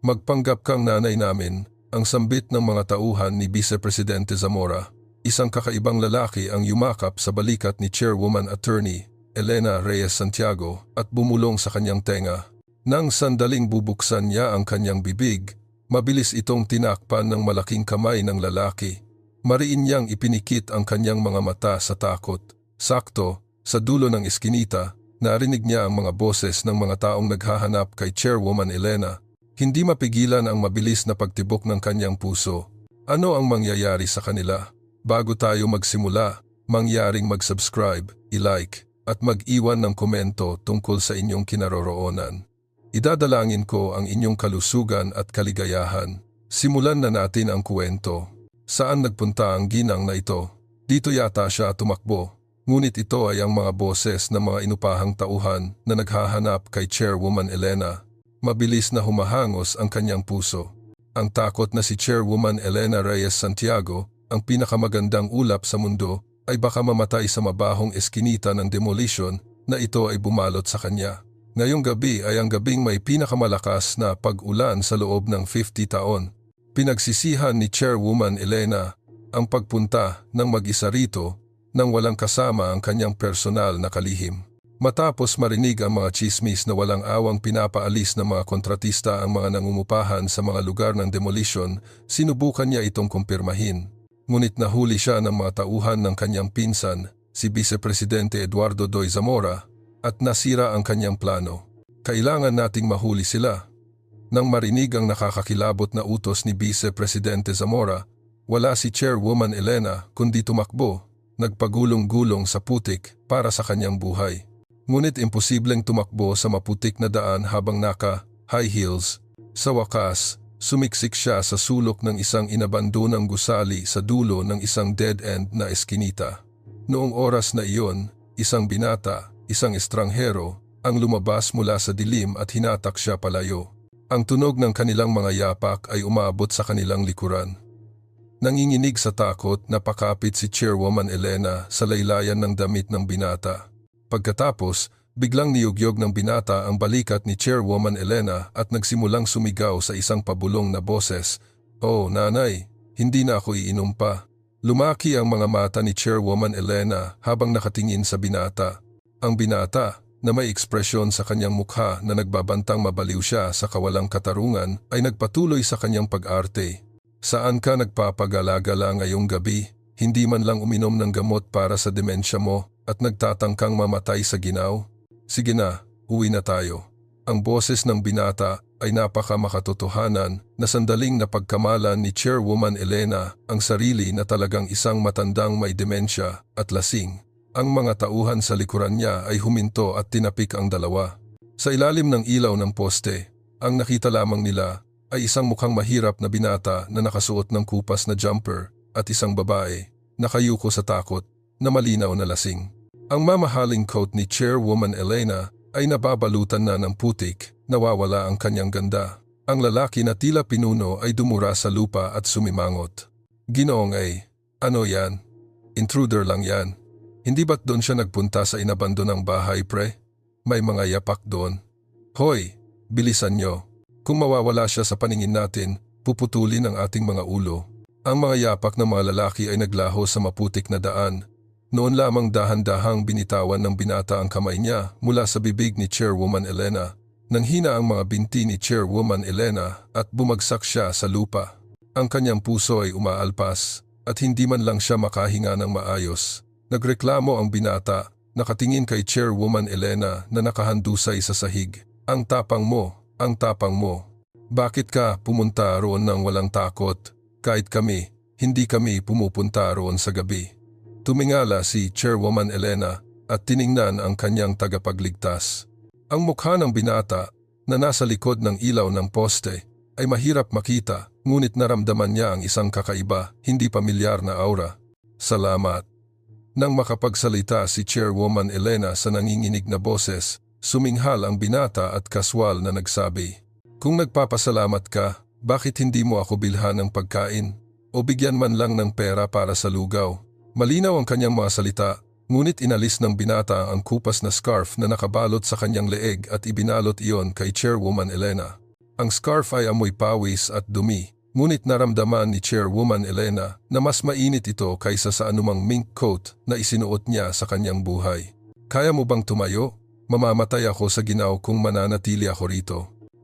Magpanggap kang nanay namin, ang sambit ng mga tauhan ni Vice Presidente Zamora. Isang kakaibang lalaki ang yumakap sa balikat ni Chairwoman Attorney Elena Reyes Santiago at bumulong sa kanyang tenga. Nang sandaling bubuksan niya ang kanyang bibig, mabilis itong tinakpan ng malaking kamay ng lalaki. Mariin niyang ipinikit ang kanyang mga mata sa takot. Sakto, sa dulo ng eskinita, narinig niya ang mga boses ng mga taong naghahanap kay Chairwoman Elena. Hindi mapigilan ang mabilis na pagtibok ng kanyang puso. Ano ang mangyayari sa kanila? Bago tayo magsimula, mangyaring mag-subscribe, i-like, at mag-iwan ng komento tungkol sa inyong kinaroroonan. Idadalangin ko ang inyong kalusugan at kaligayahan. Simulan na natin ang kwento. Saan nagpunta ang ginang na ito? Dito yata siya tumakbo. Ngunit ito ay ang mga boses ng mga inupahang tauhan na naghahanap kay Chairwoman Elena. Mabilis na humahangos ang kanyang puso. Ang takot na si Chairwoman Elena Reyes Santiago, ang pinakamagandang ulap sa mundo, ay baka mamatay sa mabahong eskinita ng demolition na ito ay bumalot sa kanya. Ngayong gabi ay ang gabing may pinakamalakas na pag-ulan sa loob ng 50 taon. Pinagsisihan ni Chairwoman Elena ang pagpunta ng mag-isa rito nang walang kasama ang kanyang personal na kalihim. Matapos marinig ang mga chismis na walang awang pinapaalis ng mga kontratista ang mga nangumupahan sa mga lugar ng demolition, sinubukan niya itong kumpirmahin. Ngunit nahuli siya ng mga tauhan ng kanyang pinsan, si Vice Presidente Eduardo Doy Zamora, at nasira ang kanyang plano. Kailangan nating mahuli sila. Nang marinig ang nakakakilabot na utos ni Vice Presidente Zamora, wala si Chairwoman Elena kundi tumakbo, nagpagulong-gulong sa putik para sa kanyang buhay. Ngunit imposibleng tumakbo sa maputik na daan habang naka-high heels. Sa wakas, sumiksik siya sa sulok ng isang inabandonang gusali sa dulo ng isang dead-end na eskinita. Noong oras na iyon, isang binata, isang estranghero, ang lumabas mula sa dilim at hinatak siya palayo. Ang tunog ng kanilang mga yapak ay umaabot sa kanilang likuran. Nanginginig sa takot, napakapit si Chairwoman Elena sa laylayan ng damit ng binata. Pagkatapos, biglang niyugyog ng binata ang balikat ni Chairwoman Elena at nagsimulang sumigaw sa isang pabulong na boses, "Oh, nanay, hindi na ako iinom pa." Lumaki ang mga mata ni Chairwoman Elena habang nakatingin sa binata. Ang binata, na may ekspresyon sa kanyang mukha na nagbabantang mabaliw siya sa kawalang katarungan, ay nagpatuloy sa kanyang pag-arte. "Saan ka nagpapagala-gala ngayong gabi? Hindi man lang uminom ng gamot para sa demensya mo at nagtatangkang mamatay sa ginaw? Sige na, uwi na tayo." Ang boses ng binata ay napaka-makatotohanan na sandaling napagkamalan ni Chairwoman Elena ang sarili na talagang isang matandang may demensya at lasing. Ang mga tauhan sa likuran niya ay huminto at tinapik ang dalawa. Sa ilalim ng ilaw ng poste, ang nakita lamang nila ay isang mukhang mahirap na binata na nakasuot ng kupas na jumper at isang babae, nakayuko sa takot, na malinaw na lasing. Ang mamahaling coat ni Chairwoman Elena ay nababalutan na ng putik, nawawala ang kanyang ganda. Ang lalaki na tila pinuno ay dumura sa lupa at sumimangot. "Ginoong ay, ano yan? Intruder lang yan. Hindi ba't doon siya nagpunta sa inabandonang bahay, pre? May mga yapak doon. Hoy, bilisan nyo. Kung mawawala siya sa paningin natin, puputulin ang ating mga ulo." Ang mga yapak ng mga lalaki ay naglaho sa maputik na daan. Noon lamang dahan-dahang binitawan ng binata ang kamay niya mula sa bibig ni Chairwoman Elena. Nanghina ang mga binti ni Chairwoman Elena at bumagsak siya sa lupa. Ang kanyang puso ay umaalpas at hindi man lang siya makahinga ng maayos. Nagreklamo ang binata, nakatingin kay Chairwoman Elena na nakahandusay sa sahig. "Ang tapang mo, ang tapang mo. Bakit ka pumunta roon ng walang takot? Kahit kami, hindi kami pumupunta roon sa gabi." Tumingala si Chairwoman Elena at tiningnan ang kanyang tagapagligtas. Ang mukha ng binata na nasa likod ng ilaw ng poste ay mahirap makita, ngunit naramdaman niya ang isang kakaiba, hindi pamilyar na aura. "Salamat." Nang makapagsalita si Chairwoman Elena sa nanginginig na boses, suminghal ang binata at kaswal na nagsabi, "Kung nagpapasalamat ka, bakit hindi mo ako bilhan ng pagkain o bigyan man lang ng pera para sa lugaw?" Malinaw ang kanyang mga salita, ngunit inalis ng binata ang kupas na scarf na nakabalot sa kanyang leeg at ibinalot iyon kay Chairwoman Elena. Ang scarf ay amoy pawis at dumi, ngunit naramdaman ni Chairwoman Elena na mas mainit ito kaysa sa anumang mink coat na isinuot niya sa kanyang buhay. Kaya mo bang tumayo? Mamamatay ako sa ginaw kung mananatili ako rito.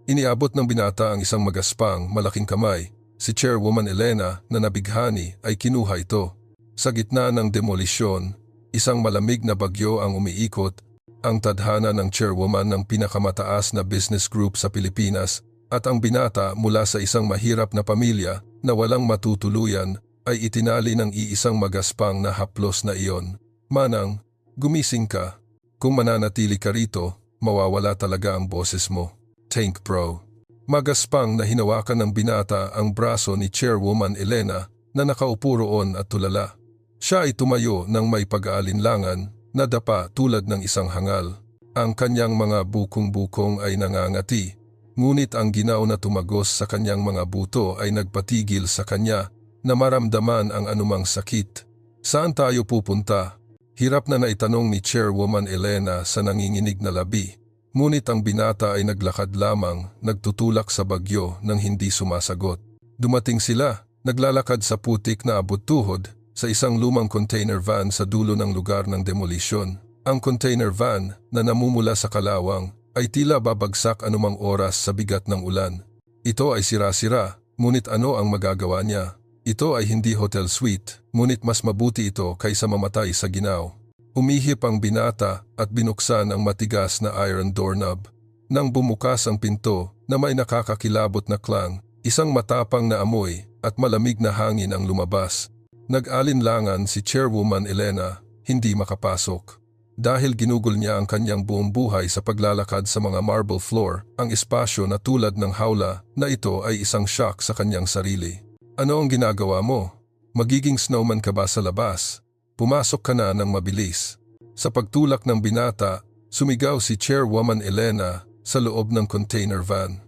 Iniabot ng binata ang isang magaspang, malaking kamay. Si Chairwoman Elena na nabighani ay kinuha ito. Sa gitna ng demolisyon, isang malamig na bagyo ang umiikot, ang tadhana ng chairwoman ng pinakamataas na business group sa Pilipinas at ang binata mula sa isang mahirap na pamilya na walang matutuluyan ay itinali ng iisang magaspang na haplos na iyon. Manang, gumising ka. Kung mananatili ka rito, mawawala talaga ang boses mo. Tank Pro. Magaspang na hinawakan ng binata ang braso ni Chairwoman Elena na nakaupo roon at tulala. Siya ay tumayo ng may pag-aalinlangan, nadapa tulad ng isang hangal. Ang kanyang mga bukong-bukong ay nangangati, ngunit ang ginaw na tumagos sa kanyang mga buto ay nagpatigil sa kanya na maramdaman ang anumang sakit. Saan tayo pupunta? Hirap na naitanong ni Chairwoman Elena sa nanginginig na labi. Ngunit ang binata ay naglakad lamang, nagtutulak sa bagyo nang hindi sumasagot. Dumating sila, naglalakad sa putik na abot-tuhod, sa isang lumang container van sa dulo ng lugar ng demolisyon. Ang container van na namumula sa kalawang ay tila babagsak anumang oras sa bigat ng ulan. Ito ay sira-sira, ngunit ano ang magagawa niya? Ito ay hindi hotel suite, ngunit mas mabuti ito kaysa mamatay sa ginaw. Umihip ang binata at binuksan ang matigas na iron doorknob. Nang bumukas ang pinto na may nakakakilabot na klang, isang matapang na amoy at malamig na hangin ang lumabas. Nag-alinlangan si Chairwoman Elena, hindi makapasok. Dahil ginugol niya ang kanyang buong buhay sa paglalakad sa mga marble floor, ang espasyo na tulad ng hawla na ito ay isang shock sa kanyang sarili. Ano ang ginagawa mo? Magiging snowman ka ba sa labas? Pumasok ka na ng mabilis. Sa pagtulak ng binata, sumigaw si Chairwoman Elena sa loob ng container van.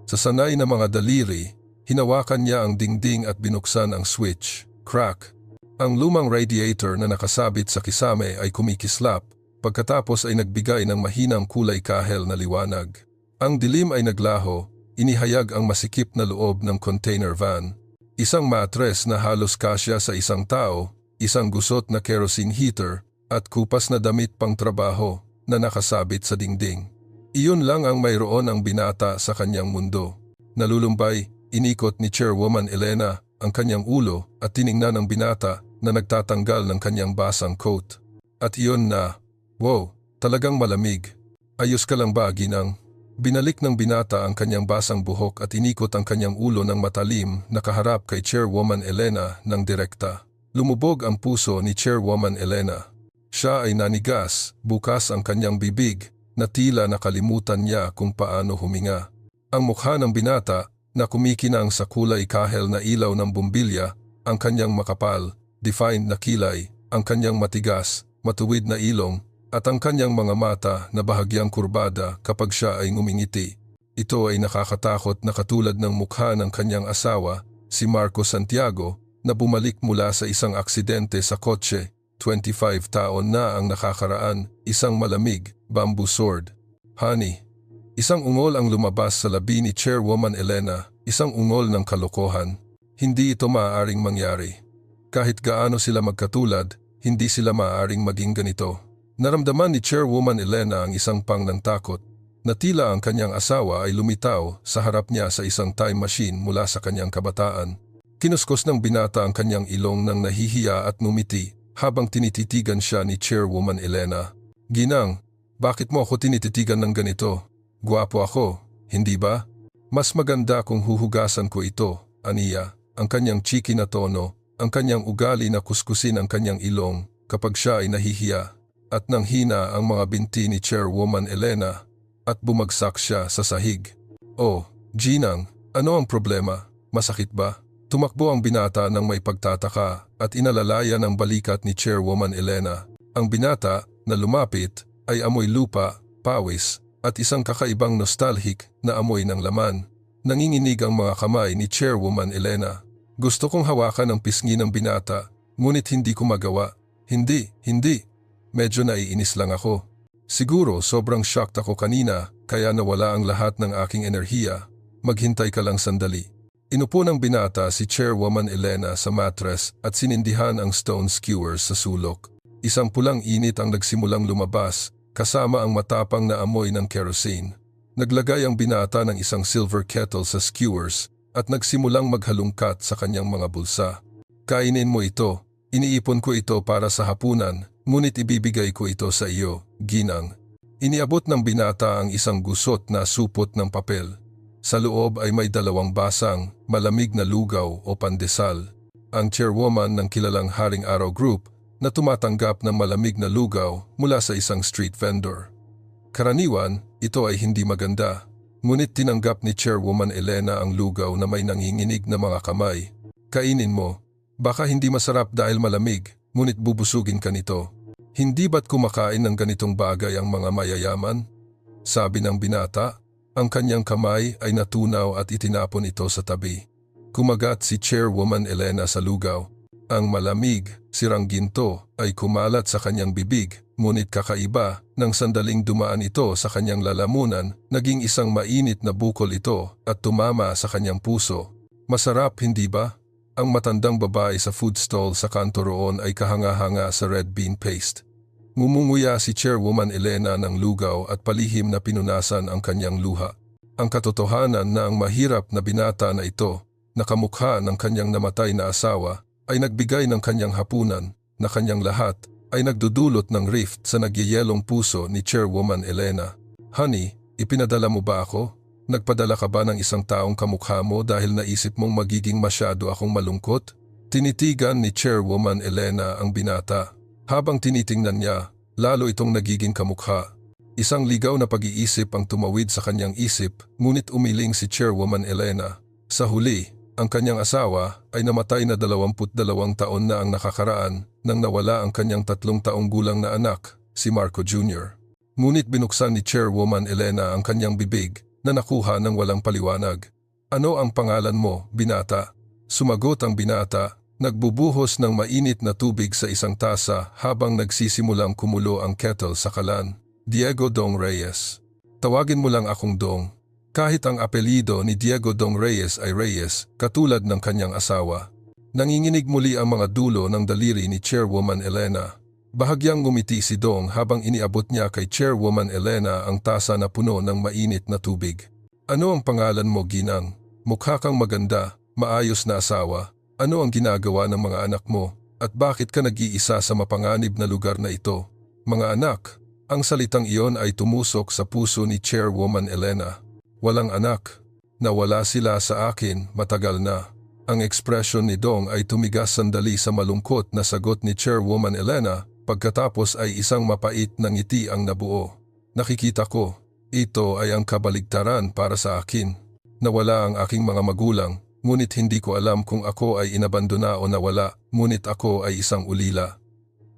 Sa sanay na mga daliri, hinawakan niya ang dingding at binuksan ang switch. Crack! Ang lumang radiator na nakasabit sa kisame ay kumikislap, pagkatapos ay nagbigay ng mahinang kulay kahel na liwanag. Ang dilim ay naglaho, inihayag ang masikip na loob ng container van. Isang matres na halos kasya sa isang tao, isang gusot na kerosene heater at kupas na damit pang trabaho na nakasabit sa dingding. Iyon lang ang mayroon ang binata sa kanyang mundo. Nalulumbay, inikot ni Chairwoman Elena ang kanyang ulo at tiningnan ng binata na nagtatanggal ng kanyang basang coat. At iyon na, wow, talagang malamig. Ayos ka lang ba, ginang? Binalik ng binata ang kanyang basang buhok at inikot ang kanyang ulo ng matalim na kaharap kay Chairwoman Elena ng direkta. Lumubog ang puso ni Chairwoman Elena. Siya ay nanigas, bukas ang kanyang bibig, na tila nakalimutan niya kung paano huminga. Ang mukha ng binata, na kumikinang sa kulay kahel na ilaw ng bumbilya, ang kanyang makapal, defined na kilay, ang kanyang matigas, matuwid na ilong, at ang kanyang mga mata na bahagyang kurbada kapag siya ay ngumingiti. Ito ay nakakatakot na katulad ng mukha ng kanyang asawa, si Marco Santiago, na bumalik mula sa isang aksidente sa kotse. 25 taon na ang nakakaraan, isang malamig, bamboo sword. Honey. Isang ungol ang lumabas sa labi ni Chairwoman Elena, isang ungol ng kalokohan. Hindi ito maaaring mangyari. Kahit gaano sila magkatulad, hindi sila maaaring maging ganito. Naramdaman ni Chairwoman Elena ang isang pang ng takot, na tila ang kanyang asawa ay lumitaw sa harap niya sa isang time machine mula sa kanyang kabataan. Kinuskos ng binata ang kanyang ilong nang nahihiya at numiti habang tinititigan siya ni Chairwoman Elena. Ginang, bakit mo ako tinititigan ng ganito? Gwapo ako, hindi ba? Mas maganda kung huhugasan ko ito, aniya, ang kanyang chiki na tono, ang kanyang ugali na kuskusin ang kanyang ilong kapag siya ay nahihiya. At nang hina ang mga binti ni Chairwoman Elena at bumagsak siya sa sahig. Oh, Ginang, ano ang problema? Masakit ba? Tumakbo ang binata ng may pagtataka at inalalayan ang balikat ni Chairwoman Elena. Ang binata na lumapit ay amoy lupa, pawis at isang kakaibang nostalgic na amoy ng laman. Nanginginig ang mga kamay ni Chairwoman Elena. Gusto kong hawakan ang pisngi ng binata, ngunit hindi ko magawa. Hindi. Medyo naiinis lang ako. Siguro sobrang shocked ako kanina kaya nawala ang lahat ng aking enerhiya. Maghintay ka lang sandali. Inupo ng binata si Chairwoman Elena sa mattress at sinindihan ang stone skewers sa sulok. Isang pulang init ang nagsimulang lumabas, kasama ang matapang na amoy ng kerosene. Naglagay ang binata ng isang silver kettle sa skewers at nagsimulang maghalungkat sa kanyang mga bulsa. Kainin mo ito. Iniipon ko ito para sa hapunan, ngunit ibibigay ko ito sa iyo, ginang. Iniabot ng binata ang isang gusot na supot ng papel. Sa loob ay may 2 basang, malamig na lugaw o pandesal. Ang chairwoman ng kilalang Haring Araw Group na tumatanggap ng malamig na lugaw mula sa isang street vendor. Karaniwan, ito ay hindi maganda. Ngunit tinanggap ni Chairwoman Elena ang lugaw na may nanginginig na mga kamay. Kainin mo. Baka hindi masarap dahil malamig, ngunit bubusugin ka nito. Hindi ba't kumakain ng ganitong bagay ang mga mayayaman? Sabi ng binata, ang kanyang kamay ay natunaw at itinapon ito sa tabi. Kumagat si Chairwoman Elena sa lugaw. Ang malamig, sirang ginto ay kumalat sa kanyang bibig, ngunit kakaiba, nang sandaling dumaan ito sa kanyang lalamunan, naging isang mainit na bukol ito at tumama sa kanyang puso. Masarap, hindi ba? Ang matandang babae sa food stall sa kanto roon ay kahanga-hanga sa red bean paste. Ngumunguya si Chairwoman Elena ng lugaw at palihim na pinunasan ang kanyang luha. Ang katotohanan na ang mahirap na binata na ito, na kamukha ng kanyang namatay na asawa, ay nagbigay ng kanyang hapunan, na kanyang lahat, ay nagdudulot ng rift sa nagyayelong puso ni Chairwoman Elena. Honey, ipinadala mo ba ako? Nagpadala ka ba ng isang taong kamukha mo dahil naisip mong magiging masyado akong malungkot? Tinitigan ni Chairwoman Elena ang binata. Habang tinitingnan niya, lalo itong nagiging kamukha. Isang ligaw na pag-iisip ang tumawid sa kanyang isip, ngunit umiling si Chairwoman Elena. Sa huli, ang kanyang asawa ay namatay na 22 taon na ang nakakaraan nang nawala ang kanyang 3 taong gulang na anak, si Marco Jr. Ngunit binuksan ni Chairwoman Elena ang kanyang bibig na nakuha ng walang paliwanag. Ano ang pangalan mo, binata? Sumagot ang binata. Nagbubuhos ng mainit na tubig sa isang tasa habang nagsisimulang kumulo ang kettle sa kalan. Diego Dong Reyes. Tawagin mo lang akong Dong. Kahit ang apelyido ni Diego Dong Reyes ay Reyes, katulad ng kanyang asawa. Nanginginig muli ang mga dulo ng daliri ni Chairwoman Elena. Bahagyang ngumiti si Dong habang iniabot niya kay Chairwoman Elena ang tasa na puno ng mainit na tubig. Ano ang pangalan mo, ginang? Mukha kang maganda, maayos na asawa. Ano ang ginagawa ng mga anak mo at bakit ka nag-iisa sa mapanganib na lugar na ito? Mga anak, ang salitang iyon ay tumusok sa puso ni Chairwoman Elena. Walang anak. Nawala sila sa akin matagal na. Ang ekspresyon ni Dong ay tumigas sandali sa malungkot na sagot ni Chairwoman Elena pagkatapos ay isang mapait na ngiti ang nabuo. Nakikita ko, ito ay ang kabaligtaran para sa akin. Nawala ang aking mga magulang. Ngunit hindi ko alam kung ako ay inabandona o nawala, ngunit ako ay isang ulila.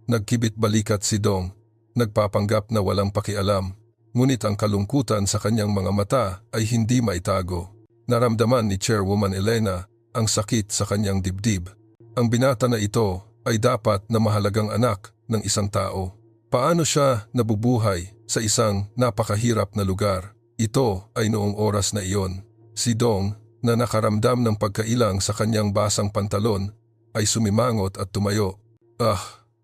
Nagkibit balikat si Dong, nagpapanggap na walang pakialam, ngunit ang kalungkutan sa kanyang mga mata ay hindi maitago. Naramdaman ni Chairwoman Elena ang sakit sa kanyang dibdib. Ang binata na ito ay dapat na mahalagang anak ng isang tao. Paano siya nabubuhay sa isang napakahirap na lugar? Ito ay noong oras na iyon. Si Dong, na nakaramdam ng pagkailang sa kanyang basang pantalon, ay sumimangot at tumayo.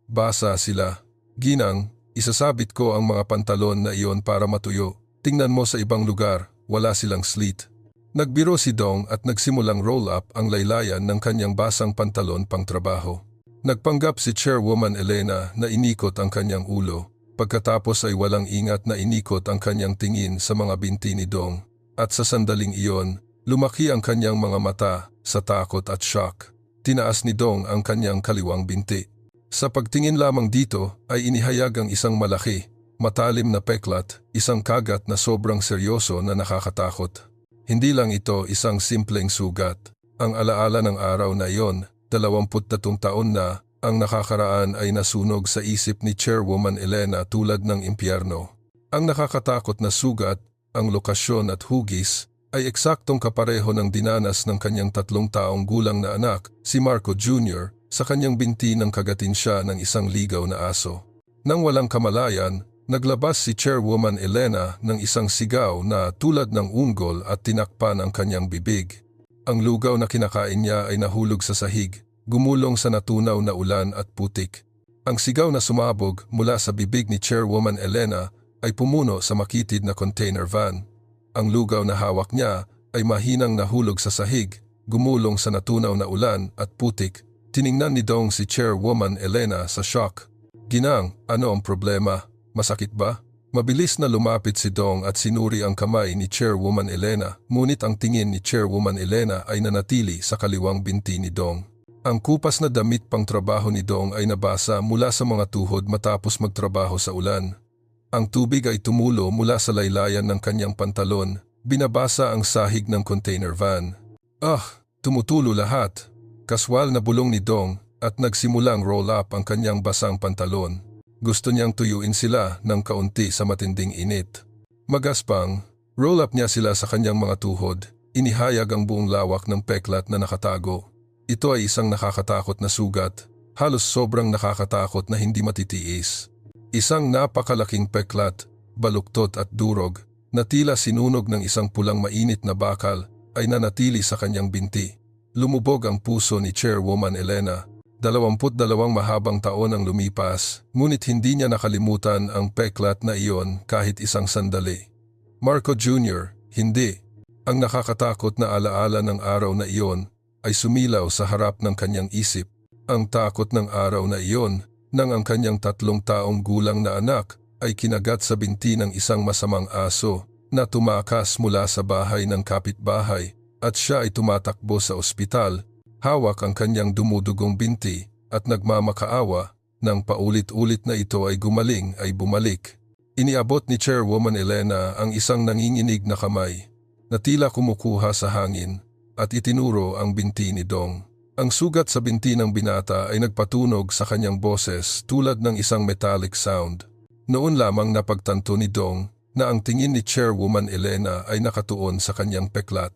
Basa sila. Ginang, isasabit ko ang mga pantalon na iyon para matuyo. Tingnan mo sa ibang lugar, wala silang slit. Nagbiro si Dong at nagsimulang roll up ang laylayan ng kanyang basang pantalon pang trabaho. Nagpanggap si Chairwoman Elena na inikot ang kanyang ulo. Pagkatapos ay walang ingat na inikot ang kanyang tingin sa mga binti ni Dong. At sa sandaling iyon, lumaki ang kanyang mga mata sa takot at shock. Tinaas ni Dong ang kanyang kaliwang binti. Sa pagtingin lamang dito ay inihayag ang isang malaki, matalim na peklat, isang kagat na sobrang seryoso na nakakatakot. Hindi lang ito isang simpleng sugat. Ang alaala ng araw na iyon, 23 taon na, ang nakakaraan ay nasunog sa isip ni Chairwoman Elena tulad ng impyerno. Ang nakakatakot na sugat, ang lokasyon at hugis, ay eksaktong kapareho ng dinanas ng kanyang 3 taong gulang na anak, si Marco Jr., sa kanyang binti nang kagatin siya ng isang ligaw na aso. Nang walang kamalayan, Naglabas si Chairwoman Elena ng isang sigaw na tulad ng unggol at tinakpan ang kanyang bibig. Ang lugaw na kinakain niya ay nahulog sa sahig, gumulong sa natunaw na ulan at putik. Ang sigaw na sumabog mula sa bibig ni Chairwoman Elena ay pumuno sa makitid na container van. Ang lugaw na hawak niya ay mahinang nahulog sa sahig, gumulong sa natunaw na ulan at putik. Tiningnan ni Dong si Chairwoman Elena sa shock. "Ginang, ano ang problema? Masakit ba?" Mabilis na lumapit si Dong at sinuri ang kamay ni Chairwoman Elena, ngunit ang tingin ni Chairwoman Elena ay nanatili sa kaliwang binti ni Dong. Ang kupas na damit pang trabaho ni Dong ay nabasa mula sa mga tuhod matapos magtrabaho sa ulan. Ang tubig ay tumulo mula sa laylayan ng kanyang pantalon, binabasa ang sahig ng container van. Tumutulo lahat. Kaswal na bulong ni Dong at nagsimulang roll up ang kanyang basang pantalon. Gusto niyang tuyuin sila ng kaunti sa matinding init. Magaspang, roll up niya sila sa kanyang mga tuhod, inihayag ang buong lawak ng peklat na nakatago. Ito ay isang nakakatakot na sugat, halos sobrang nakakatakot na hindi matitiis. Isang napakalaking peklat, baluktot at durog, na tila sinunog ng isang pulang mainit na bakal, ay nanatili sa kanyang binti. Lumubog ang puso ni Chairwoman Elena. 22 mahabang taon ang lumipas, ngunit hindi niya nakalimutan ang peklat na iyon kahit isang sandali. Marco Jr., hindi. Ang nakakatakot na alaala ng araw na iyon ay sumilaw sa harap ng kanyang isip. Ang takot ng araw na iyon nang ang kanyang 3 taong gulang na anak ay kinagat sa binti ng isang masamang aso na tumakas mula sa bahay ng kapitbahay at siya ay tumatakbo sa ospital, hawak ang kanyang dumudugong binti at nagmamakaawa nang paulit-ulit na ito ay gumaling ay bumalik. Iniabot ni Chairwoman Elena ang isang nanginginig na kamay na tila kumukuha sa hangin at itinuro ang binti ni Dong. Ang sugat sa binti ng binata ay nagpatunog sa kanyang boses tulad ng isang metallic sound. Noon lamang napagtanto ni Dong na ang tingin ni Chairwoman Elena ay nakatuon sa kanyang peklat.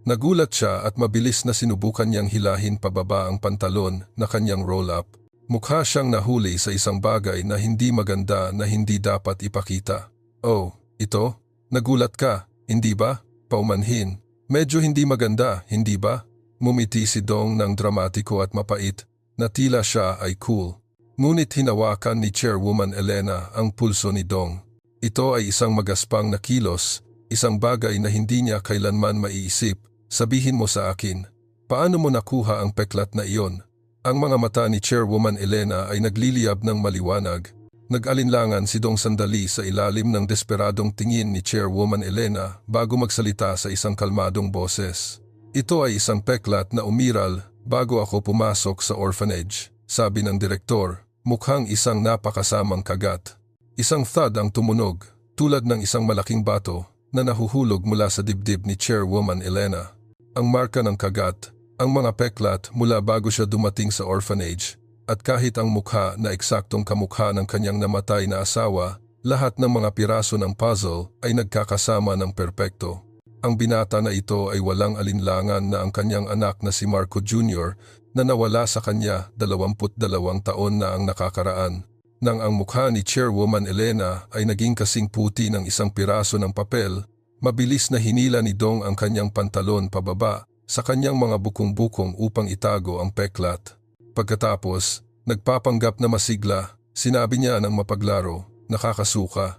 Nagulat siya at mabilis na sinubukan niyang hilahin pababa ang pantalon na kanyang roll-up. Mukha siyang nahuli sa isang bagay na hindi maganda na hindi dapat ipakita. "Oh, ito? Nagulat ka, hindi ba?" Paumanhin. "Medyo hindi maganda, hindi ba?" Mumiti si Dong ng dramatiko at mapait na tila siya ay cool. Ngunit hinawakan ni Chairwoman Elena ang pulso ni Dong. Ito ay isang magaspang na kilos, isang bagay na hindi niya kailanman maiisip. "Sabihin mo sa akin, paano mo nakuha ang peklat na iyon?" Ang mga mata ni Chairwoman Elena ay nagliliyab ng maliwanag. Nag-alinlangan si Dong sandali sa ilalim ng desperadong tingin ni Chairwoman Elena bago magsalita sa isang kalmadong boses. "Ito ay isang peklat na umiral bago ako pumasok sa orphanage," sabi ng direktor, mukhang isang napakasamang kagat. Isang thud ang tumunog, tulad ng isang malaking bato na nahuhulog mula sa dibdib ni Chairwoman Elena. Ang marka ng kagat, ang mga peklat mula bago siya dumating sa orphanage, at kahit ang mukha na eksaktong kamukha ng kanyang namatay na asawa, lahat ng mga piraso ng puzzle ay nagkakasama ng perpekto. Ang binata na ito ay walang alinlangan na ang kanyang anak na si Marco Jr. na nawala sa kanya 22 taon na ang nakakaraan. Nang ang mukha ni Chairwoman Elena ay naging kasing puti ng isang piraso ng papel, mabilis na hinila ni Dong ang kanyang pantalon pababa sa kanyang mga bukong-bukong upang itago ang peklat. Pagkatapos, nagpapanggap na masigla, sinabi niya ng mapaglaro, "Nakakasuka.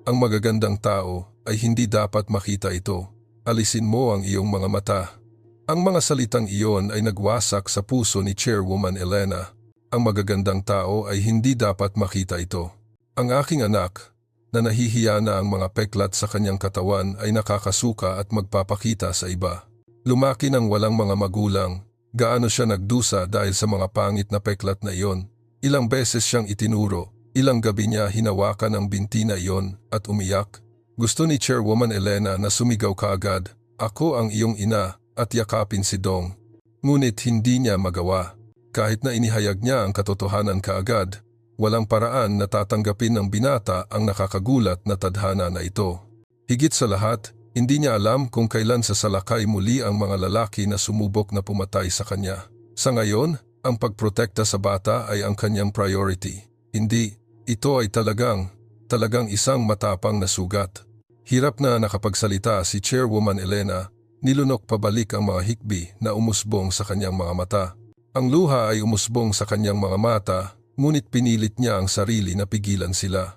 Ang magagandang tao ay hindi dapat makita ito. Alisin mo ang iyong mga mata." Ang mga salitang iyon ay nagwasak sa puso ni Chairwoman Elena. Ang magagandang tao ay hindi dapat makita ito. Ang aking anak, na nahihiya na ang mga peklat sa kanyang katawan ay nakakasuka at magpapakita sa iba. Lumaki ng walang mga magulang, gaano siya nagdusa dahil sa mga pangit na peklat na iyon. Ilang beses siyang itinuro, ilang gabi niya hinawakan ang binti na iyon at umiyak. Gusto ni Chairwoman Elena na sumigaw kaagad, "Ako ang iyong ina," at yakapin si Dong. Ngunit hindi niya magawa. Kahit na inihayag niya ang katotohanan kaagad, walang paraan na tatanggapin ng binata ang nakakagulat na tadhana na ito. Higit sa lahat, hindi niya alam kung kailan sasalakay muli ang mga lalaki na sumubok na pumatay sa kanya. Sa ngayon, ang pagprotekta sa bata ay ang kanyang priority. Hindi, ito ay talagang Talagang isang matapang na sugat. Hirap na nakapagsalita si Chairwoman Elena, nilunok pabalik ang mga hikbi na umusbong sa kanyang mga mata. Ang luha ay umusbong sa kanyang mga mata, ngunit pinilit niya ang sarili na pigilan sila.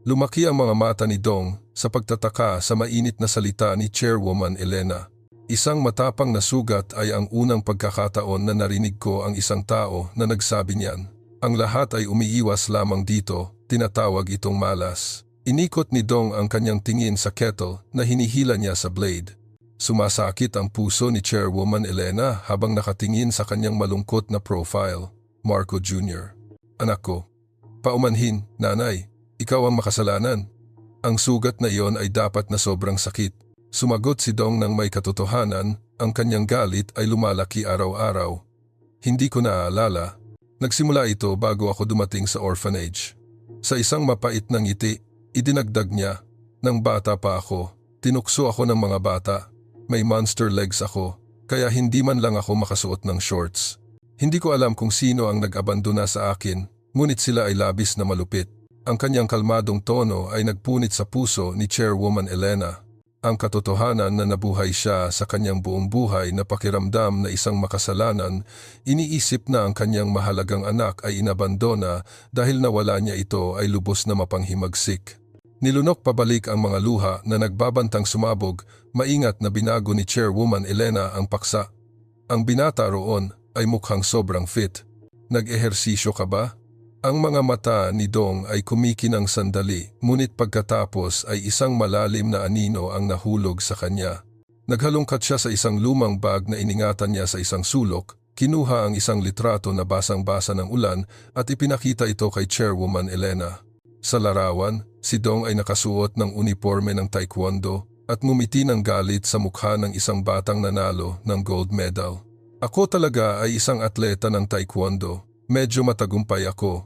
Lumaki ang mga mata ni Dong sa pagtataka sa mainit na salita ni Chairwoman Elena. Isang matapang na sugat ay ang unang pagkakataon na narinig ko ang isang tao na nagsabi niyan. Ang lahat ay umiiwas lamang dito, tinatawag itong malas. Inikot ni Dong ang kanyang tingin sa kettle na hinihila niya sa blade. Sumasakit ang puso ni Chairwoman Elena habang nakatingin sa kanyang malungkot na profile. Marco Jr. Anak ko. Paumanhin, nanay. Ikaw ang makasalanan. Ang sugat na iyon ay dapat na sobrang sakit. Sumagot si Dong ng may katotohanan, ang kanyang galit ay lumalaki araw-araw. Hindi ko naaalala. Nagsimula ito bago ako dumating sa orphanage. Sa isang mapait na ngiti, idinagdag niya, nang bata pa ako, tinukso ako ng mga bata. May monster legs ako, kaya hindi man lang ako makasuot ng shorts. Hindi ko alam kung sino ang nag-abandona sa akin, ngunit sila ay labis na malupit. Ang kanyang kalmadong tono ay nagpunit sa puso ni Chairwoman Elena. Ang katotohanan na nabuhay siya sa kanyang buong buhay na pakiramdam na isang makasalanan, iniisip na ang kanyang mahalagang anak ay inabandona dahil nawala niya ito ay lubos na mapanghimagsik. Nilunok pabalik ang mga luha na nagbabantang sumabog, maingat na binago ni Chairwoman Elena ang paksa. Ang binata roon ay mukhang sobrang fit. Nag-ehersisyo ka ba? Ang mga mata ni Dong ay kumikinang sandali, ngunit pagkatapos ay isang malalim na anino ang nahulog sa kanya. Naghalungkat siya sa isang lumang bag na iningatan niya sa isang sulok, kinuha ang isang litrato na basang-basa ng ulan at ipinakita ito kay Chairwoman Elena. Sa larawan, si Dong ay nakasuot ng uniforme ng taekwondo at ngumiti ng galit sa mukha ng isang batang nanalo ng gold medal. Ako talaga ay isang atleta ng taekwondo. Medyo matagumpay ako.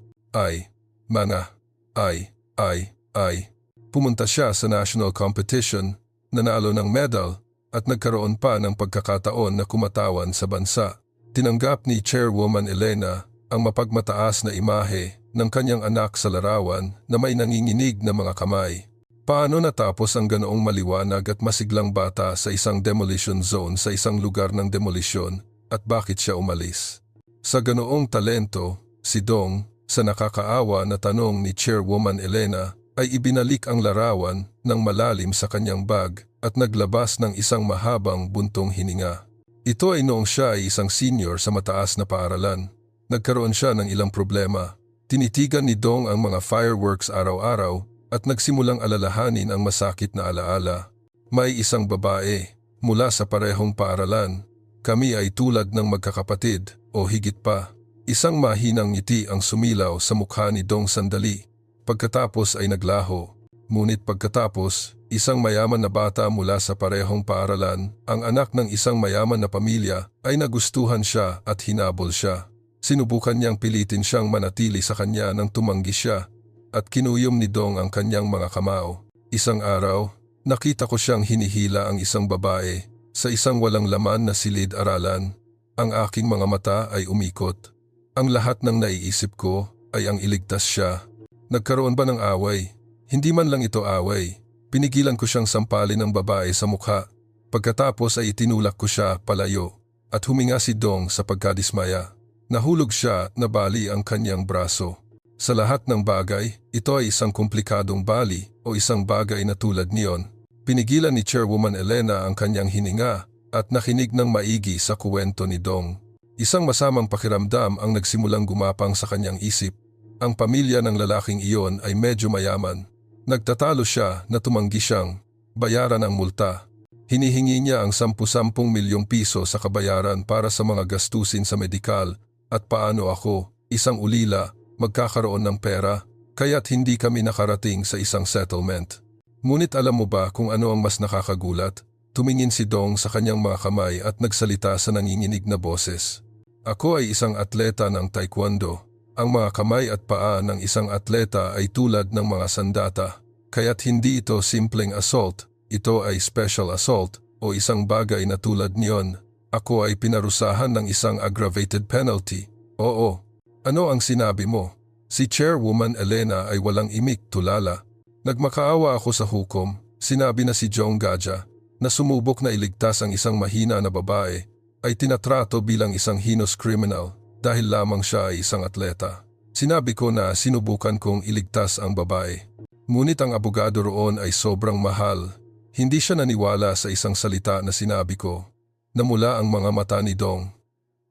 Pumunta siya sa national competition, nanalo ng medal, at nagkaroon pa ng pagkakataon na kumatawan sa bansa. Tinanggap ni Chairwoman Elena ang mapagmataas na imahe ng kanyang anak sa larawan na may nanginginig na mga kamay. Paano natapos ang ganoong maliwanag at masiglang bata sa isang demolition zone sa isang lugar ng demolisyon at bakit siya umalis? Sa ganoong talento, si Dong, sa nakakaawa na tanong ni Chairwoman Elena, ay ibinalik ang larawan ng malalim sa kanyang bag at naglabas ng isang mahabang buntong hininga. Ito ay noong siya ay isang senior sa mataas na paaralan. Nagkaroon siya ng ilang problema. Tinitigan ni Dong ang mga fireworks araw-araw at nagsimulang alalahanin ang masakit na alaala. May isang babae mula sa parehong paaralan. Kami ay tulad ng magkakapatid o higit pa. Isang mahinang ngiti ang sumilaw sa mukha ni Dong sandali. Pagkatapos ay naglaho. Ngunit pagkatapos, isang mayaman na bata mula sa parehong paaralan, ang anak ng isang mayaman na pamilya, ay nagustuhan siya at hinabol siya. Sinubukan niyang pilitin siyang manatili sa kanya nang tumanggi siya at kinuyom ni Dong ang kanyang mga kamao. Isang araw, nakita ko siyang hinihila ang isang babae sa isang walang laman na silid-aralan. Ang aking mga mata ay umikot. Ang lahat ng naiisip ko ay ang iligtas siya. Nagkaroon ba ng away? Hindi man lang ito away. Pinigilan ko siyang sampalin ng babae sa mukha. Pagkatapos ay itinulak ko siya palayo at huminga si Dong sa pagkadismaya. Nahulog siya na bali ang kanyang braso. Sa lahat ng bagay, ito ay isang komplikadong bali o isang bagay na tulad niyon. Pinigilan ni Chairwoman Elena ang kanyang hininga at nakinig ng maigi sa kuwento ni Dong. Isang masamang pakiramdam ang nagsimulang gumapang sa kanyang isip. Ang pamilya ng lalaking iyon ay medyo mayaman. Nagtatalo siya na tumanggi siyang bayaran ang multa. Hinihingi niya ang 10 milyong piso sa kabayaran para sa mga gastusin sa medikal at paano ako, isang ulila, magkakaroon ng pera, kaya't hindi kami nakarating sa isang settlement. Ngunit alam mo ba kung ano ang mas nakakagulat? Tumingin si Dong sa kanyang mga kamay at nagsalita sa nanginginig na boses. Ako ay isang atleta ng taekwondo. Ang mga kamay at paa ng isang atleta ay tulad ng mga sandata. Kaya't hindi ito simpleng assault, ito ay special assault o isang bagay na tulad niyon. Ako ay pinarusahan ng isang aggravated penalty. Oo. Ano ang sinabi mo? Si Chairwoman Elena ay walang imik tulala. Nagmakaawa ako sa hukom, sinabi na si Jong Gaja, na sumubok na iligtas ang isang mahina na babae, ay tinatrato bilang isang heinous criminal dahil lamang siya ay isang atleta. Sinabi ko na sinubukan kong iligtas ang babae. Ngunit ang abogado roon ay sobrang mahal. Hindi siya naniwala sa isang salita na sinabi ko. Namula ang mga mata ni Dong.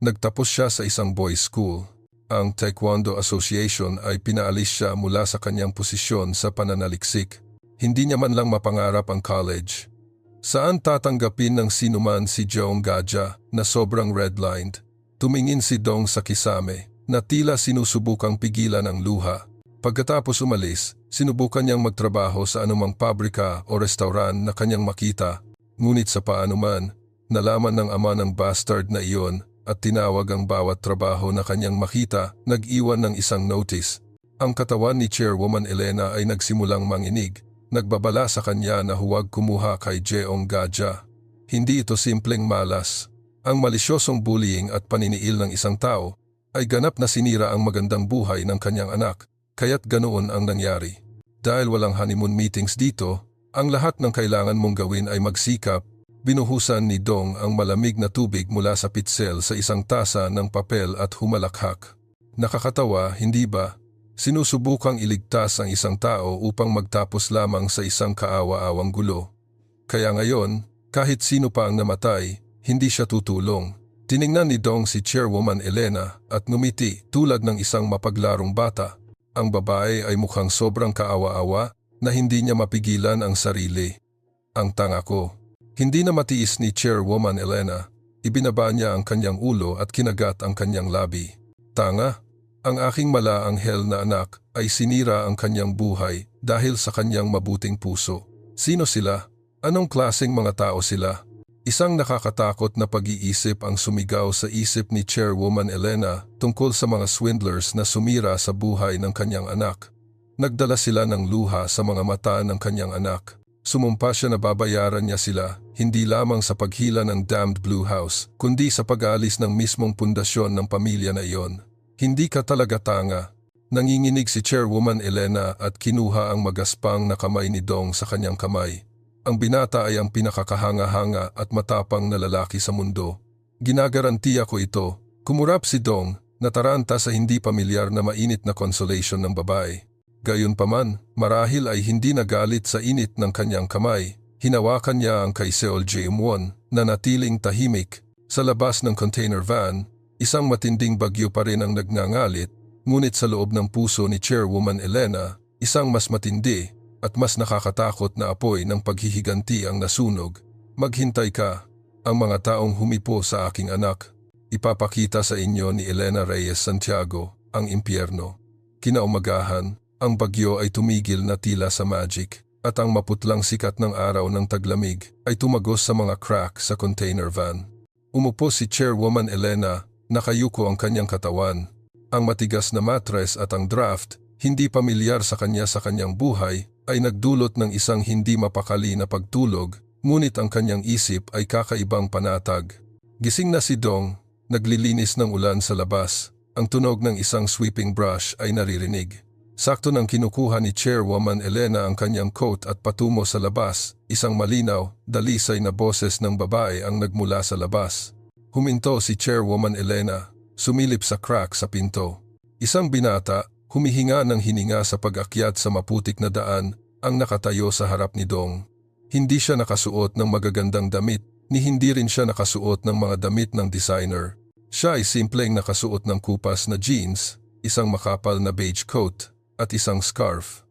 Nagtapos siya sa isang boys' school. Ang Taekwondo Association ay pinaalis siya mula sa kanyang posisyon sa pananaliksik. Hindi niya man lang mapangarap ang college. Saan tatanggapin ng sinuman si Jong Gaja na sobrang redlined? Tumingin si Dong sa kisame na tila sinusubukang pigilan ang luha. Pagkatapos umalis, sinubukan niyang magtrabaho sa anumang pabrika o restauran na kanyang makita. Ngunit sa paanuman, nalaman ng ama ng bastard na iyon at tinawag ang bawat trabaho na kanyang makita, nag-iwan ng isang notice. Ang katawan ni Chairwoman Elena ay nagsimulang manginig, nagbabala sa kanya na huwag kumuha kay Jong Gaja. Hindi ito simpleng malas. Ang malisyosong bullying at paniniil ng isang tao ay ganap na sinira ang magandang buhay ng kanyang anak, kaya't ganoon ang nangyari. Dahil walang honeymoon meetings dito, ang lahat ng kailangan mong gawin ay magsikap. Binuhusan ni Dong ang malamig na tubig mula sa pitsel sa isang tasa ng papel at humalakhak. Nakakatawa, hindi ba? Sinusubukang iligtas ang isang tao upang magtapos lamang sa isang kaawa-awang gulo. Kaya ngayon, kahit sino pa ang namatay, hindi siya tutulong. Tiningnan ni Dong si Chairwoman Elena at ngumiti tulad ng isang mapaglarong bata. Ang babae ay mukhang sobrang kaawa-awa na hindi niya mapigilan ang sarili. Ang tanga ko. Hindi na matiis ni Chairwoman Elena. Ibinaba niya ang kanyang ulo at kinagat ang kanyang labi. Tanga, ang aking malaanghel na anak ay sinira ang kanyang buhay dahil sa kanyang mabuting puso. Sino sila? Anong klaseng mga tao sila? Isang nakakatakot na pag-iisip ang sumigaw sa isip ni Chairwoman Elena tungkol sa mga swindlers na sumira sa buhay ng kanyang anak. Nagdala sila ng luha sa mga mata ng kanyang anak. Sumumpa siya na babayaran niya sila, hindi lamang sa paghila ng damned Blue House, kundi sa pag-aalis ng mismong pundasyon ng pamilya na iyon. Hindi ka talaga tanga. Nanginginig si Chairwoman Elena at kinuha ang magaspang na kamay ni Dong sa kanyang kamay. Ang binata ay ang pinakakahanga-hanga at matapang na lalaki sa mundo. Ginagarantiya ko ito. Kumurap si Dong, nataranta sa hindi pamilyar na mainit na consolation ng babae. Gayunpaman, marahil ay hindi nagalit sa init ng kanyang kamay. Hinawakan niya ang kay Seol Jae-won na natiling tahimik. Sa labas ng container van, isang matinding bagyo pa rin ang nagngangalit, ngunit sa loob ng puso ni Chairwoman Elena, isang mas matindi at mas nakakatakot na apoy ng paghihiganti ang nasunog. Maghintay ka, ang mga taong humipo sa aking anak. Ipapakita sa inyo ni Elena Reyes Santiago ang impyerno. Kinaumagahan, ang bagyo ay tumigil na tila sa magic at ang maputlang sikat ng araw ng taglamig ay tumagos sa mga crack sa container van. Umupo si Chairwoman Elena, nakayuko ang kanyang katawan. Ang matigas na mattress at ang draft, hindi pamilyar sa kanyang buhay, ay nagdulot ng isang hindi mapakali na pagtulog, ngunit ang kanyang isip ay kakaibang panatag. Gising na si Dong, naglilinis ng ulan sa labas. Ang tunog ng isang sweeping brush ay naririnig. Sakto nang kinukuha ni Chairwoman Elena ang kanyang coat at patungo sa labas, isang malinaw, dalisay na boses ng babae ang nagmula sa labas. Huminto si Chairwoman Elena, sumilip sa crack sa pinto. Isang binata, humihinga ng hininga sa pag-akyat sa maputik na daan, ang nakatayo sa harap ni Dong. Hindi siya nakasuot ng magagandang damit, ni hindi rin siya nakasuot ng mga damit ng designer. Siya ay simpleng nakasuot ng kupas na jeans, isang makapal na beige coat, at isang scarf.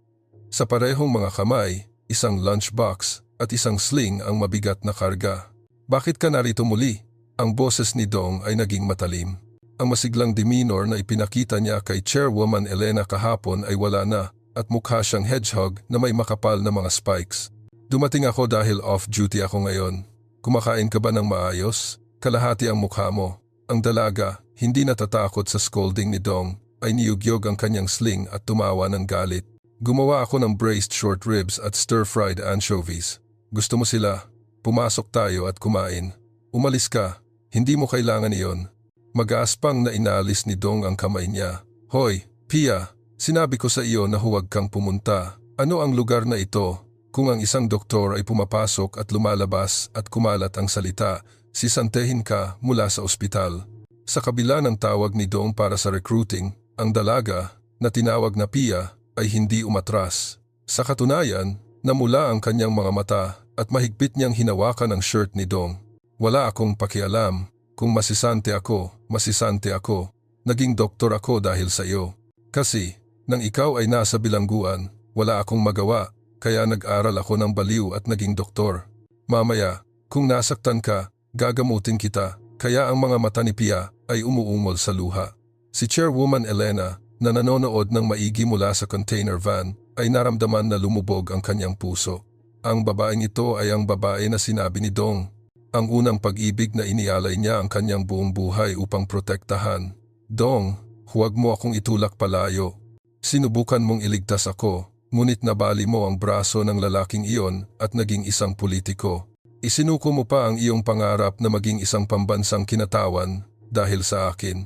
Sa parehong mga kamay, isang lunchbox at isang sling ang mabigat na karga. Bakit ka narito muli? Ang boses ni Dong ay naging matalim. Ang masiglang demeanor na ipinakita niya kay Chairwoman Elena kahapon ay wala na at mukha siyang hedgehog na may makapal na mga spikes. Dumating ako dahil off-duty ako ngayon. Kumakain ka ba ng maayos? Kalahati ang mukha mo. Ang dalaga, hindi natatakot sa scolding ni Dong, ay niyugyog ang kanyang sling at tumawa ng galit. Gumawa ako ng braised short ribs at stir-fried anchovies. Gusto mo sila? Pumasok tayo at kumain. Umalis ka. Hindi mo kailangan iyon. Mag-aaspang na inalis ni Dong ang kamay niya. Hoy, Pia, sinabi ko sa iyo na huwag kang pumunta. Ano ang lugar na ito kung ang isang doktor ay pumapasok at lumalabas at kumalat ang salita, sisantehin ka mula sa ospital. Sa kabila ng tawag ni Dong para sa recruiting, ang dalaga na tinawag na Pia ay hindi umatras. Sa katunayan, namula ang kanyang mga mata at mahigpit niyang hinawakan ang shirt ni Dong. Wala akong pakialam kung masisante ako. Naging doktor ako dahil sa iyo. Kasi, nang ikaw ay nasa bilangguan, wala akong magawa, kaya nag-aral ako ng baliw at naging doktor. Mamaya, kung nasaktan ka, gagamutin kita, kaya ang mga mata ni Pia ay umuungol sa luha. Si Chairwoman Elena, na nanonood ng maigi mula sa container van, ay naramdaman na lumubog ang kanyang puso. Ang babaeng ito ay ang babae na sinabi ni Dong. Ang unang pag-ibig na inialay niya ang kanyang buong buhay upang protektahan. Dong, huwag mo akong itulak palayo. Sinubukan mong iligtas ako, ngunit nabali mo ang braso ng lalaking iyon at naging isang politiko. Isinuko mo pa ang iyong pangarap na maging isang pambansang kinatawan dahil sa akin.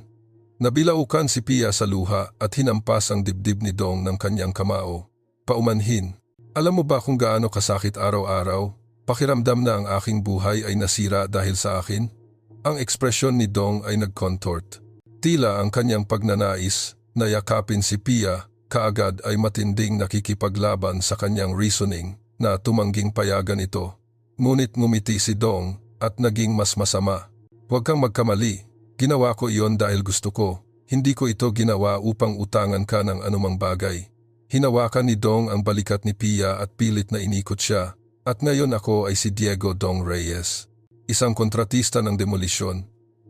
Nabilaukan si Pia sa luha at hinampas ang dibdib ni Dong ng kanyang kamao. Paumanhin. Alam mo ba kung gaano kasakit araw-araw? Pakiramdam na ang aking buhay ay nasira dahil sa akin? Ang ekspresyon ni Dong ay nag-contort. Tila ang kanyang pagnanais na yakapin si Pia kaagad ay matinding nakikipaglaban sa kanyang reasoning na tumangging payagan ito. Ngunit ngumiti si Dong at naging mas masama. Huwag kang magkamali. Ginawa ko iyon dahil gusto ko. Hindi ko ito ginawa upang utangan ka ng anumang bagay. Hinawakan ni Dong ang balikat ni Pia at pilit na inikot siya. At ngayon ako ay si Diego Dong Reyes, isang kontratista ng demolisyon.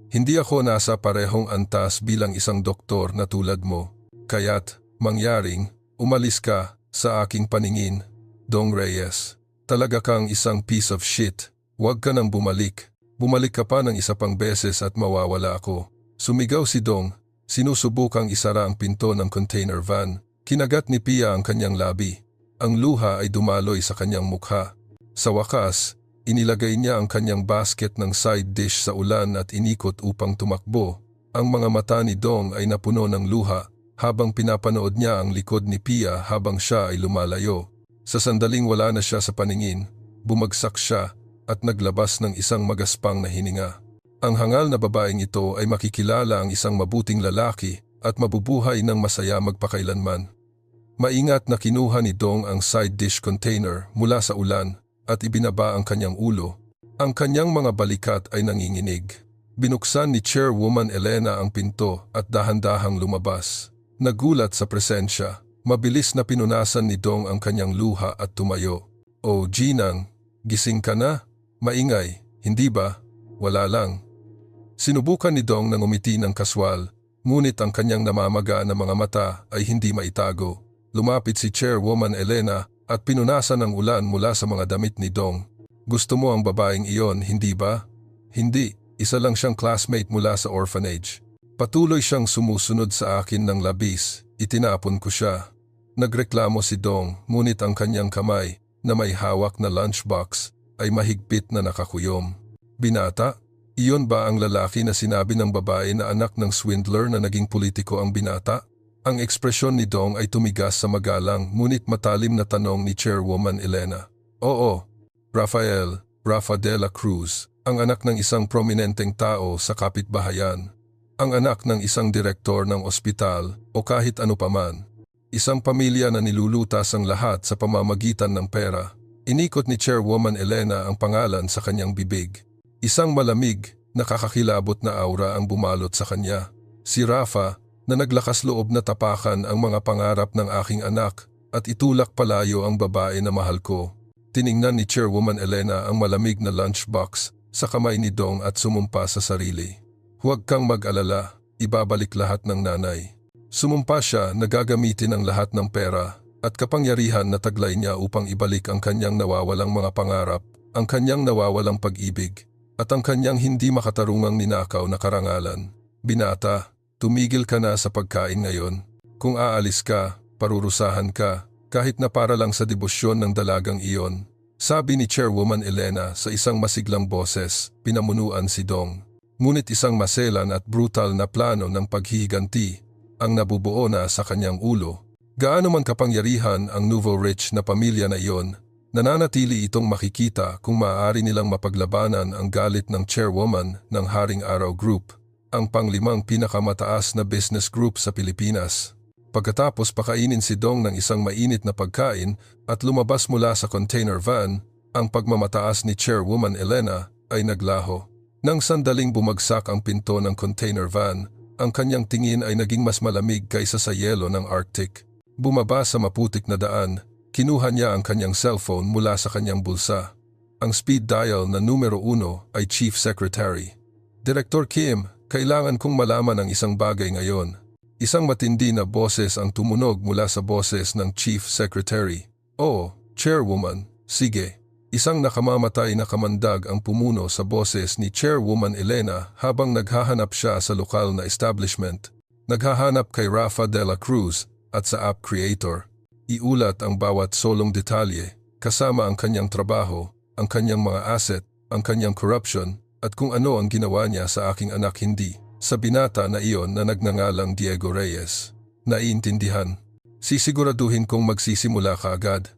Hindi ako nasa parehong antas bilang isang doktor na tulad mo. Kaya't, mangyaring, umalis ka sa aking paningin, Dong Reyes. Talaga kang isang piece of shit. Huwag ka nang bumalik. Bumalik ka pa ng isa pang beses at mawawala ako. Sumigaw si Dong. Sinusubukang isara ang pinto ng container van. Kinagat ni Pia ang kanyang labi. Ang luha ay dumaloy sa kanyang mukha. Sa wakas, inilagay niya ang kanyang basket ng side dish sa ulan at inikot upang tumakbo. Ang mga mata ni Dong ay napuno ng luha habang pinapanood niya ang likod ni Pia habang siya ay lumalayo. Sa sandaling wala na siya sa paningin, bumagsak siya at naglabas ng isang magaspang na hininga. Ang hangal na babaeng ito ay makikilala ang isang mabuting lalaki at mabubuhay ng masaya magpakailanman. Maingat na kinuha ni Dong ang side dish container mula sa ulan at ibinaba ang kanyang ulo. Ang kanyang mga balikat ay nanginginig. Binuksan ni Chairwoman Elena ang pinto at dahan-dahang lumabas. Nagulat sa presensya. Mabilis na pinunasan ni Dong ang kanyang luha at tumayo. "Oh, Ginang, gising ka na? Maingay, hindi ba?" "Wala lang." Sinubukan ni Dong na ngumiti ng kaswal, ngunit ang kanyang namamaga na mga mata ay hindi maitago. Lumapit si Chairwoman Elena at pinunasan ang ulan mula sa mga damit ni Dong. "Gusto mo ang babaeng iyon, hindi ba?" "Hindi, isa lang siyang classmate mula sa orphanage." Patuloy siyang sumusunod sa akin ng labis, itinapon ko siya. Nagreklamo si Dong, ngunit ang kanyang kamay na may hawak na lunchbox ay mahigpit na nakakuyom. "Binata? Iyon ba ang lalaki na sinabi ng babae na anak ng swindler na naging politiko ang binata?" Ang ekspresyon ni Dong ay tumigas sa magalang ngunit matalim na tanong ni Chairwoman Elena. "Oo, Rafa de la Cruz, ang anak ng isang prominenteng tao sa kapitbahayan. Ang anak ng isang direktor ng ospital o kahit ano paman. Isang pamilya na nilulutas ang lahat sa pamamagitan ng pera." Inikot ni Chairwoman Elena ang pangalan sa kanyang bibig. Isang malamig, nakakakilabot na aura ang bumalot sa kanya. Si Rafa, na naglakas loob na tapakan ang mga pangarap ng aking anak at itulak palayo ang babae na mahal ko. Tiningnan ni Chairwoman Elena ang malamig na lunchbox sa kamay ni Dong at sumumpa sa sarili. "Huwag kang mag-alala, ibabalik lahat ng nanay." Sumumpa siya na gagamitin ang lahat ng pera at kapangyarihan na taglay niya upang ibalik ang kanyang nawawalang mga pangarap, ang kanyang nawawalang pag-ibig, at ang kanyang hindi makatarungang ninakaw na karangalan. "Binata, tumigil ka na sa pagkain ngayon. Kung aalis ka, parurusahan ka, kahit na para lang sa debosyon ng dalagang iyon." Sabi ni Chairwoman Elena sa isang masiglang boses, pinamunuan si Dong. Ngunit isang maselan at brutal na plano ng paghihiganti ang nabubuo na sa kanyang ulo. Gaano man kapangyarihan ang nouveau rich na pamilya na iyon, nananatili itong makikita kung maaari nilang mapaglabanan ang galit ng chairwoman ng Haring Araw Group, ang panglimang pinakamataas na business group sa Pilipinas. Pagkatapos pakainin si Dong ng isang mainit na pagkain at lumabas mula sa container van, ang pagmamataas ni Chairwoman Elena ay naglaho. Nang sandaling bumagsak ang pinto ng container van, ang kanyang tingin ay naging mas malamig kaysa sa yelo ng Arctic. Bumaba sa maputik na daan, kinuha niya ang kanyang cellphone mula sa kanyang bulsa. Ang speed dial na numero 1 ay Chief Secretary. Director Kim, kailangan kong malaman ang isang bagay ngayon. Isang matindi na boses ang tumunog mula sa boses ng Chief Secretary. Oh, Chairwoman, sige. Isang nakamamatay na kamandag ang pumuno sa boses ni Chairwoman Elena habang naghahanap siya sa lokal na establishment. Naghahanap kay Rafa de la Cruz at sa app creator. Iulat ang bawat solong detalye, kasama ang kanyang trabaho, ang kanyang mga asset, ang kanyang corruption, at kung ano ang ginawa niya sa aking anak hindi. Sa binata na iyon na nagngangalang Diego Reyes. Naiintindihan. Sisiguraduhin kong magsisimula ka agad.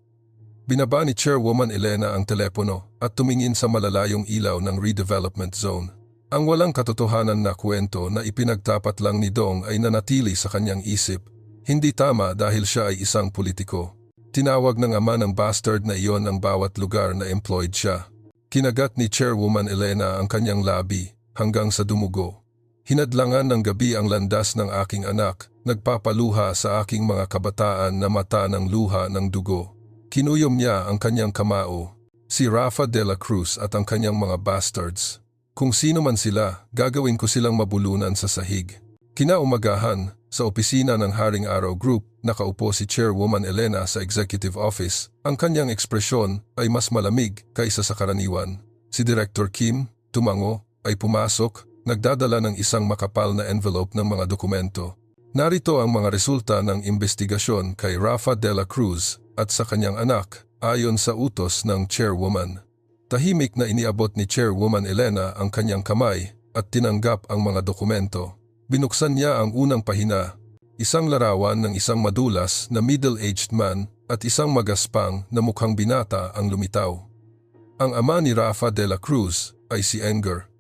Binaba ni Chairwoman Elena ang telepono at tumingin sa malalayong ilaw ng redevelopment zone. Ang walang katotohanan na kwento na ipinagtapat lang ni Dong ay nanatili sa kanyang isip. Hindi tama dahil siya ay isang politiko. Tinawag ng ama ng bastard na iyon ang bawat lugar na employed siya. Kinagat ni Chairwoman Elena ang kanyang labi hanggang sa dumugo. Hinadlangan ng gabi ang landas ng aking anak, nagpapaluha sa aking mga kabataan na mata ng luha ng dugo. Kinuyom niya ang kanyang kamao, si Rafa de la Cruz at ang kanyang mga bastards. Kung sino man sila, gagawin ko silang mabulunan sa sahig. Kinaumagahan, sa opisina ng Haring Araw Group, nakaupo si Chairwoman Elena sa executive office. Ang kanyang ekspresyon ay mas malamig kaysa sa karaniwan. Si Director Kim, tumango, ay pumasok, nagdadala ng isang makapal na envelope ng mga dokumento. Narito ang mga resulta ng investigasyon kay Rafa de la Cruz at sa kanyang anak, ayon sa utos ng Chairwoman. Tahimik na iniabot ni Chairwoman Elena ang kanyang kamay at tinanggap ang mga dokumento. Binuksan niya ang unang pahina, isang larawan ng isang madulas na middle-aged man at isang magaspang na mukhang binata ang lumitaw. Ang ama ni Rafa de la Cruz ay si Enger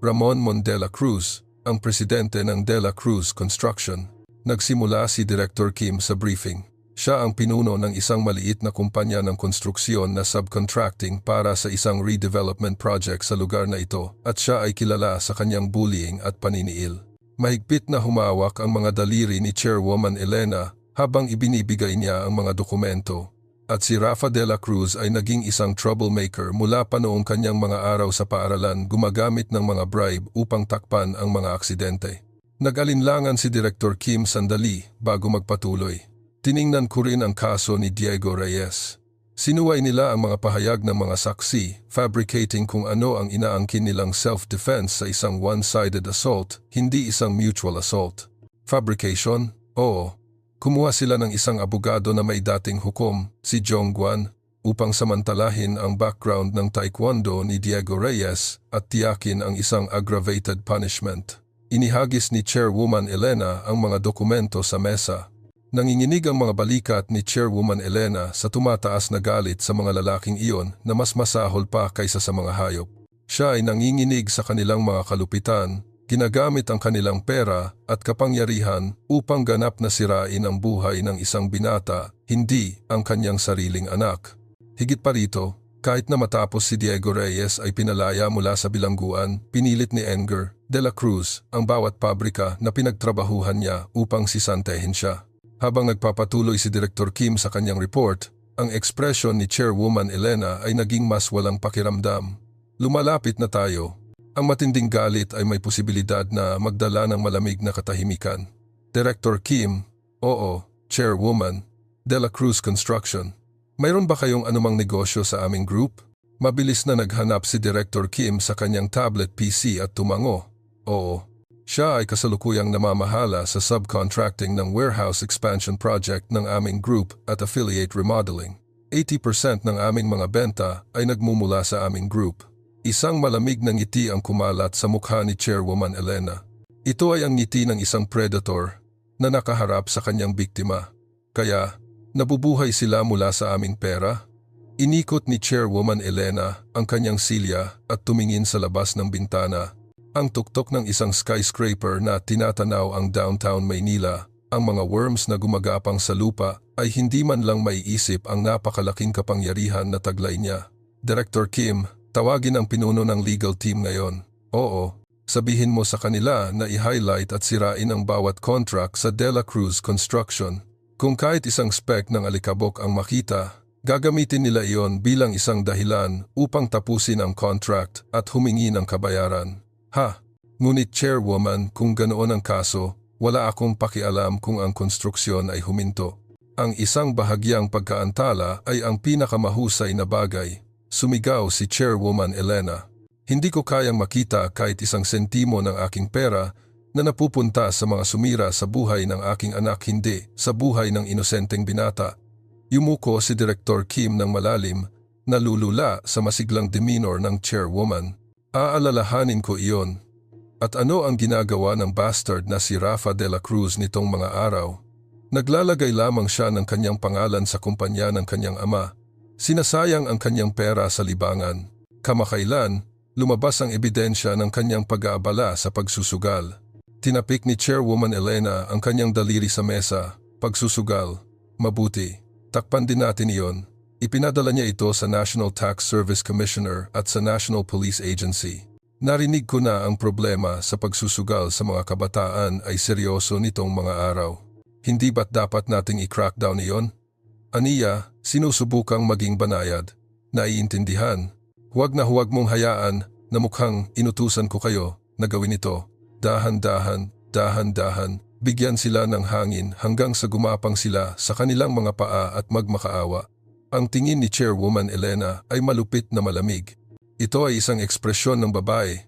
Ramon Mon de la Cruz, ang presidente ng De La Cruz Construction. Nagsimula si Director Kim sa briefing. Siya ang pinuno ng isang maliit na kumpanya ng konstruksyon na subcontracting para sa isang redevelopment project sa lugar na ito at siya ay kilala sa kanyang bullying at paniniil. Mahigpit na humawak ang mga daliri ni Chairwoman Elena habang ibinibigay niya ang mga dokumento. At si Rafa de la Cruz ay naging isang troublemaker mula pa noong kanyang mga araw sa paaralan gumagamit ng mga bribe upang takpan ang mga aksidente. Nag-alinlangan si Director Kim sandali bago magpatuloy. Tiningnan ko rin ang kaso ni Diego Reyes. Sinuway nila ang mga pahayag ng mga saksi, fabricating kung ano ang inaangkin nilang self-defense sa isang one-sided assault, hindi isang mutual assault. Fabrication? Oo. Kumuha sila ng isang abogado na may dating hukom, si Jong Guan, upang samantalahin ang background ng taekwondo ni Diego Reyes at tiyakin ang isang aggravated punishment. Inihagis ni Chairwoman Elena ang mga dokumento sa mesa. Nanginginig ang mga balikat ni Chairwoman Elena sa tumataas na galit sa mga lalaking iyon na mas masahol pa kaysa sa mga hayop. Siya ay nanginginig sa kanilang mga kalupitan, ginagamit ang kanilang pera at kapangyarihan upang ganap na sirain ang buhay ng isang binata, hindi ang kanyang sariling anak. Higit pa rito, kahit na matapos si Diego Reyes ay pinalaya mula sa bilangguan, pinilit ni Enger de la Cruz ang bawat pabrika na pinagtrabahuhan niya upang sisantehin siya. Habang nagpapatuloy si Director Kim sa kanyang report, ang ekspresyon ni Chairwoman Elena ay naging mas walang pakiramdam. Lumalapit na tayo. Ang matinding galit ay may posibilidad na magdala ng malamig na katahimikan. Director Kim, oo, Chairwoman, De La Cruz Construction. Mayroon ba kayong anumang negosyo sa aming group? Mabilis na naghanap si Director Kim sa kanyang tablet PC at tumango. Oo. Siya ay kasalukuyang namamahala sa subcontracting ng warehouse expansion project ng aming group at affiliate remodeling. 80% ng aming mga benta ay nagmumula sa aming group. Isang malamig na ngiti ang kumalat sa mukha ni Chairwoman Elena. Ito ay ang ngiti ng isang predator na nakaharap sa kanyang biktima. Kaya, nabubuhay sila mula sa aming pera? Inikot ni Chairwoman Elena ang kanyang silya at tumingin sa labas ng bintana. Ang tuktok ng isang skyscraper na tinatanaw ang downtown Maynila, ang mga worms na gumagapang sa lupa ay hindi man lang maiisip ang napakalaking kapangyarihan na taglay niya. Director Kim, tawagin ang pinuno ng legal team ngayon. Oo, sabihin mo sa kanila na i-highlight at sirain ang bawat contract sa De La Cruz Construction. Kung kahit isang spec ng alikabok ang makita, gagamitin nila iyon bilang isang dahilan upang tapusin ang contract at humingi ng kabayaran. Ngunit Chairwoman, kung ganoon ang kaso, wala akong pakialam kung ang konstruksyon ay huminto. Ang isang bahagyang pagkaantala ay ang pinakamahusay na bagay. Sumigaw si Chairwoman Elena. Hindi ko kayang makita kahit isang sentimo ng aking pera na napupunta sa mga sumira sa buhay ng aking anak, hindi sa buhay ng inosenteng binata. Yumuko si Director Kim ng malalim, nalulula sa masiglang demeanor ng Chairwoman. Aalalahanin ko iyon. At ano ang ginagawa ng bastard na si Rafa de la Cruz nitong mga araw? Naglalagay lamang siya ng kanyang pangalan sa kumpanya ng kanyang ama. Sinasayang ang kanyang pera sa libangan. Kamakailan, lumabas ang ebidensya ng kanyang pag-aabala sa pagsusugal. Tinapik ni Chairwoman Elena ang kanyang daliri sa mesa. Pagsusugal. Mabuti. Takpan din natin iyon. Ipinadala niya ito sa National Tax Service Commissioner at sa National Police Agency. Narinig ko na ang problema sa pagsusugal sa mga kabataan ay seryoso nitong mga araw. Hindi ba't dapat nating i-crackdown iyon? Aniya, sinusubukang maging banayad. Naiintindihan. Huwag mong hayaan na mukhang inutusan ko kayo na gawin ito. Dahan-dahan, dahan-dahan, bigyan sila ng hangin hanggang sa gumapang sila sa kanilang mga paa at magmakaawa. Ang tingin ni Chairwoman Elena ay malupit na malamig. Ito ay isang ekspresyon ng babae,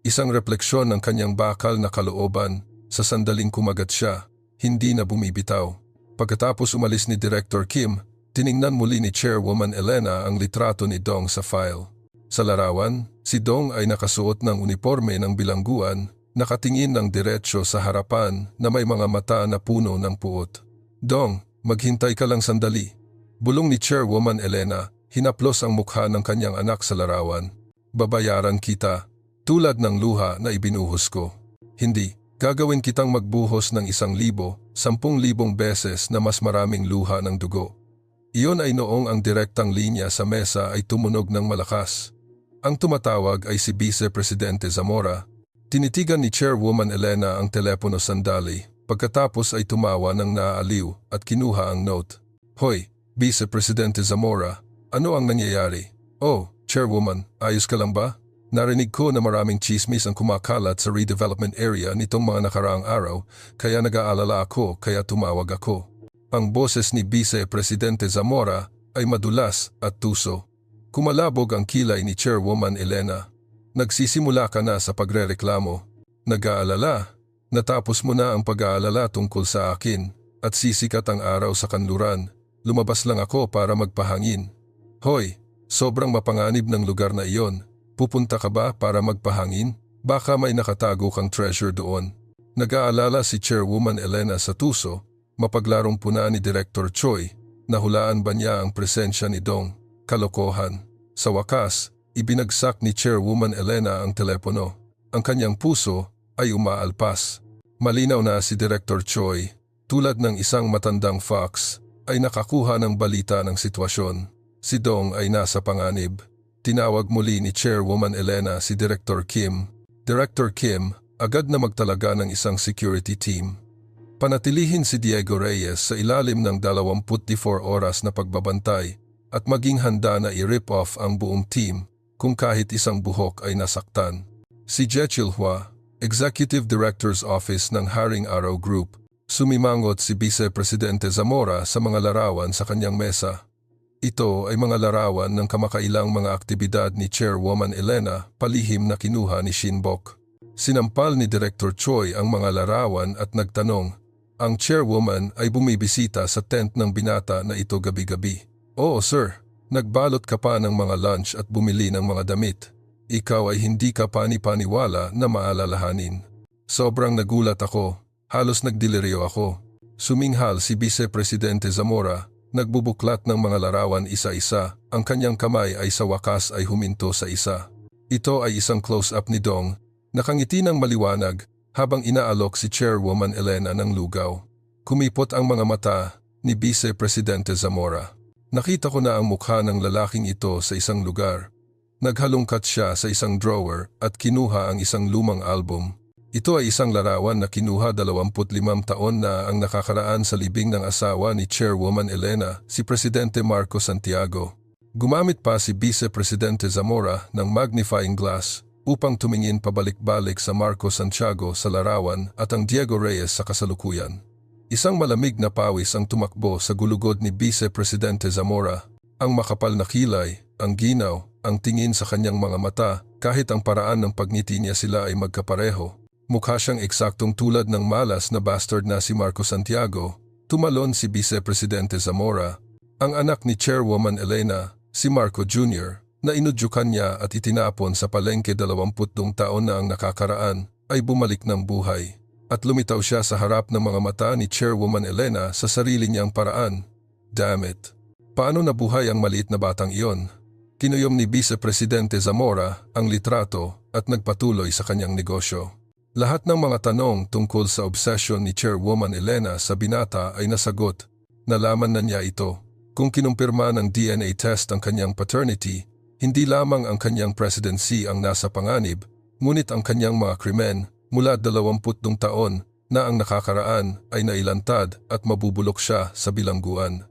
isang refleksyon ng kanyang bakal na kalooban. Sa sandaling kumagat siya, hindi na bumibitaw. Pagkatapos umalis ni Director Kim, tiningnan muli ni Chairwoman Elena ang litrato ni Dong sa file. Sa larawan, si Dong ay nakasuot ng uniforme ng bilangguan, nakatingin ng diretsyo sa harapan na may mga mata na puno ng puot. Dong, maghintay ka lang sandali. Bulong ni Chairwoman Elena, hinaplos ang mukha ng kanyang anak sa larawan. Babayaran kita, tulad ng luha na ibinuhos ko. Hindi, gagawin kitang magbuhos ng 1,000, 10,000 beses na mas maraming luha ng dugo. Iyon ay noong ang direktang linya sa mesa ay tumunog ng malakas. Ang tumatawag ay si Vice Presidente Zamora. Tinitigan ni Chairwoman Elena ang telepono sandali, pagkatapos ay tumawa ng naaaliw at kinuha ang note. Hoy, Vice Presidente Zamora, ano ang nangyayari? Oh, Chairwoman, ayos ka lang ba? Narinig ko na maraming chismis ang kumakalat sa redevelopment area nitong mga nakaraang araw, kaya nag-aalala ako kaya tumawag ako. Ang boses ni Vice Presidente Zamora ay madulas at tuso. Kumalabog ang kilay ni Chairwoman Elena. Nagsisimula ka na sa pagrereklamo. Nag-aalala? Natapos mo na ang pag-aalala tungkol sa akin at sisikat ang araw sa kanluran. Lumabas lang ako para magpahangin. Hoy, sobrang mapanganib ng lugar na iyon. Pupunta ka ba para magpahangin? Baka may nakatago kang treasure doon. Nag-aalala si Chairwoman Elena sa tuso, mapaglarong puna ni Director Choi. Nahulaan ba niya ang presensya ni Dong? Kalokohan. Sa wakas, ibinagsak ni Chairwoman Elena ang telepono. Ang kanyang puso ay umaalpas. Malinaw na si Director Choi, tulad ng isang matandang fox, ay nakakuha ng balita ng sitwasyon. Si Dong ay nasa panganib. Tinawag muli ni Chairwoman Elena si Director Kim. Director Kim, agad na magtalaga ng isang security team. Panatilihin si Diego Reyes sa ilalim ng 24 oras na pagbabantay at maging handa na i-rip off ang buong team kung kahit isang buhok ay nasaktan. Si Jechil Hua, Executive Director's Office ng Haring Araw Group, sumimangot si Vice Presidente Zamora sa mga larawan sa kanyang mesa. Ito ay mga larawan ng kamakailang mga aktibidad ni Chairwoman Elena, palihim na kinuha ni Shinbok. Sinampal ni Director Choi ang mga larawan at nagtanong, ang Chairwoman ay bumibisita sa tent ng binata na ito gabi-gabi. Oo sir, nagbalot ka pa ng mga lunch at bumili ng mga damit. Ikaw ay hindi ka panipaniwala na maalalahanin. Sobrang nagulat ako. Halos nagdelirio ako. Suminghal si Vice Presidente Zamora, nagbubuklat ng mga larawan isa-isa, ang kanyang kamay ay sa wakas ay huminto sa isa. Ito ay isang close-up ni Dong, nakangiti ng maliwanag habang inaalok si Chairwoman Elena ng lugaw. Kumipot ang mga mata ni Vice Presidente Zamora. Nakita ko na ang mukha ng lalaking ito sa isang lugar. Naghalungkat siya sa isang drawer at kinuha ang isang lumang album. Ito ay isang larawan na kinuha 25 taon na ang nakakaraan sa libing ng asawa ni Chairwoman Elena, si Presidente Marco Santiago. Gumamit pa si Vice Presidente Zamora ng magnifying glass upang tumingin pabalik-balik sa Marco Santiago sa larawan at ang Diego Reyes sa kasalukuyan. Isang malamig na pawis ang tumakbo sa gulugod ni Vice Presidente Zamora. Ang makapal na kilay, ang ginaw, ang tingin sa kanyang mga mata, kahit ang paraan ng pagngiti niya sila ay magkapareho. Mukha siyang eksaktong tulad ng malas na bastard na si Marco Santiago. Tumalon si Vice Presidente Zamora. Ang anak ni Chairwoman Elena, si Marco Jr., na inudyukan niya at itinapon sa palengke 20 taon na ang nakakaraan, ay bumalik ng buhay. At lumitaw siya sa harap ng mga mata ni Chairwoman Elena sa sarili niyang paraan. Damn it! Paano nabuhay ang maliit na batang iyon? Kinuyom ni Vice Presidente Zamora ang litrato at nagpatuloy sa kanyang negosyo. Lahat ng mga tanong tungkol sa obsession ni Chairwoman Elena sa binata ay nasagot. Nalaman na niya ito. Kung kinumpirma ng DNA test ang kanyang paternity, hindi lamang ang kanyang presidency ang nasa panganib, ngunit ang kanyang mga krimen mula 20 taon na ang nakakaraan ay nailantad at mabubulok siya sa bilangguan.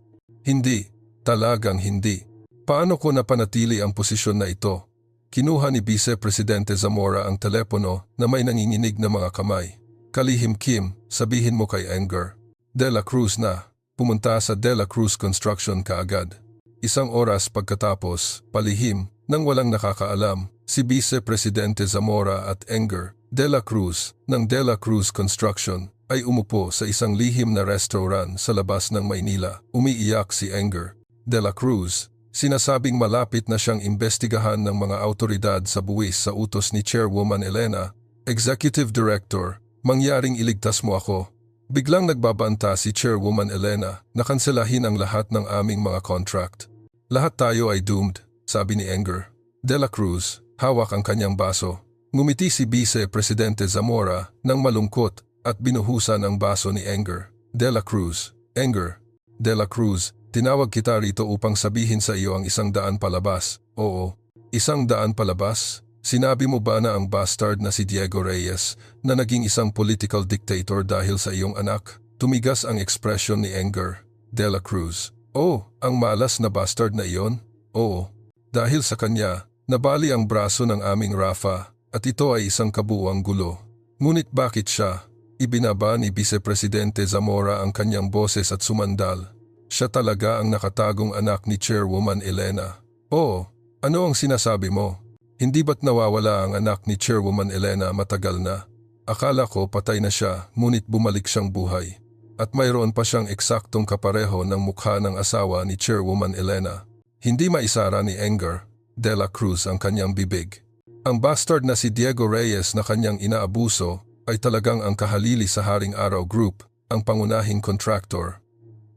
Hindi, talagang hindi. Paano ko napanatili ang posisyon na ito? Kinuha ni Vice Presidente Zamora ang telepono na may nanginginig na mga kamay. Kalihim Kim, sabihin mo kay Enger De La Cruz na pumunta sa De La Cruz Construction kaagad. Isang oras pagkatapos, palihim, nang walang nakakaalam, si Vice Presidente Zamora at Enger De La Cruz ng De La Cruz Construction ay umupo sa isang lihim na restaurant sa labas ng Maynila. Umiiyak si Enger De La Cruz. Sinasabing malapit na siyang imbestigahan ng mga autoridad sa buwis sa utos ni Chairwoman Elena. Executive Director, mangyaring iligtas mo ako. Biglang nagbabanta si Chairwoman Elena na kanselahin ang lahat ng aming mga contract. Lahat tayo ay doomed, sabi ni Enger De La Cruz, hawak ang kanyang baso. Ngumiti si Vice Presidente Zamora ng malungkot at binuhusan ang baso ni Enger De La Cruz. Enger De La Cruz, tinawag kita rito upang sabihin sa iyo ang 100 palabas. Oo, 100 palabas? Sinabi mo ba na ang bastard na si Diego Reyes na naging isang political dictator dahil sa iyong anak? Tumigas ang ekspresyon ni Enger De La Cruz. Oh, ang malas na bastard na iyon? Oo, dahil sa kanya, nabali ang braso ng aming Rafa at ito ay isang kabuuang gulo. Ngunit bakit siya? Ibinaba ni Vice Presidente Zamora ang kanyang boses at sumandal. Siya talaga ang nakatagong anak ni Chairwoman Elena. Oo, ano ang sinasabi mo? Hindi ba't nawawala ang anak ni Chairwoman Elena matagal na? Akala ko patay na siya, ngunit bumalik siyang buhay. At mayroon pa siyang eksaktong kapareho ng mukha ng asawa ni Chairwoman Elena. Hindi maisara ni Enger De La Cruz ang kanyang bibig. Ang bastard na si Diego Reyes na kanyang inaabuso ay talagang ang kahalili sa Haring Araw Group, ang pangunahing contractor.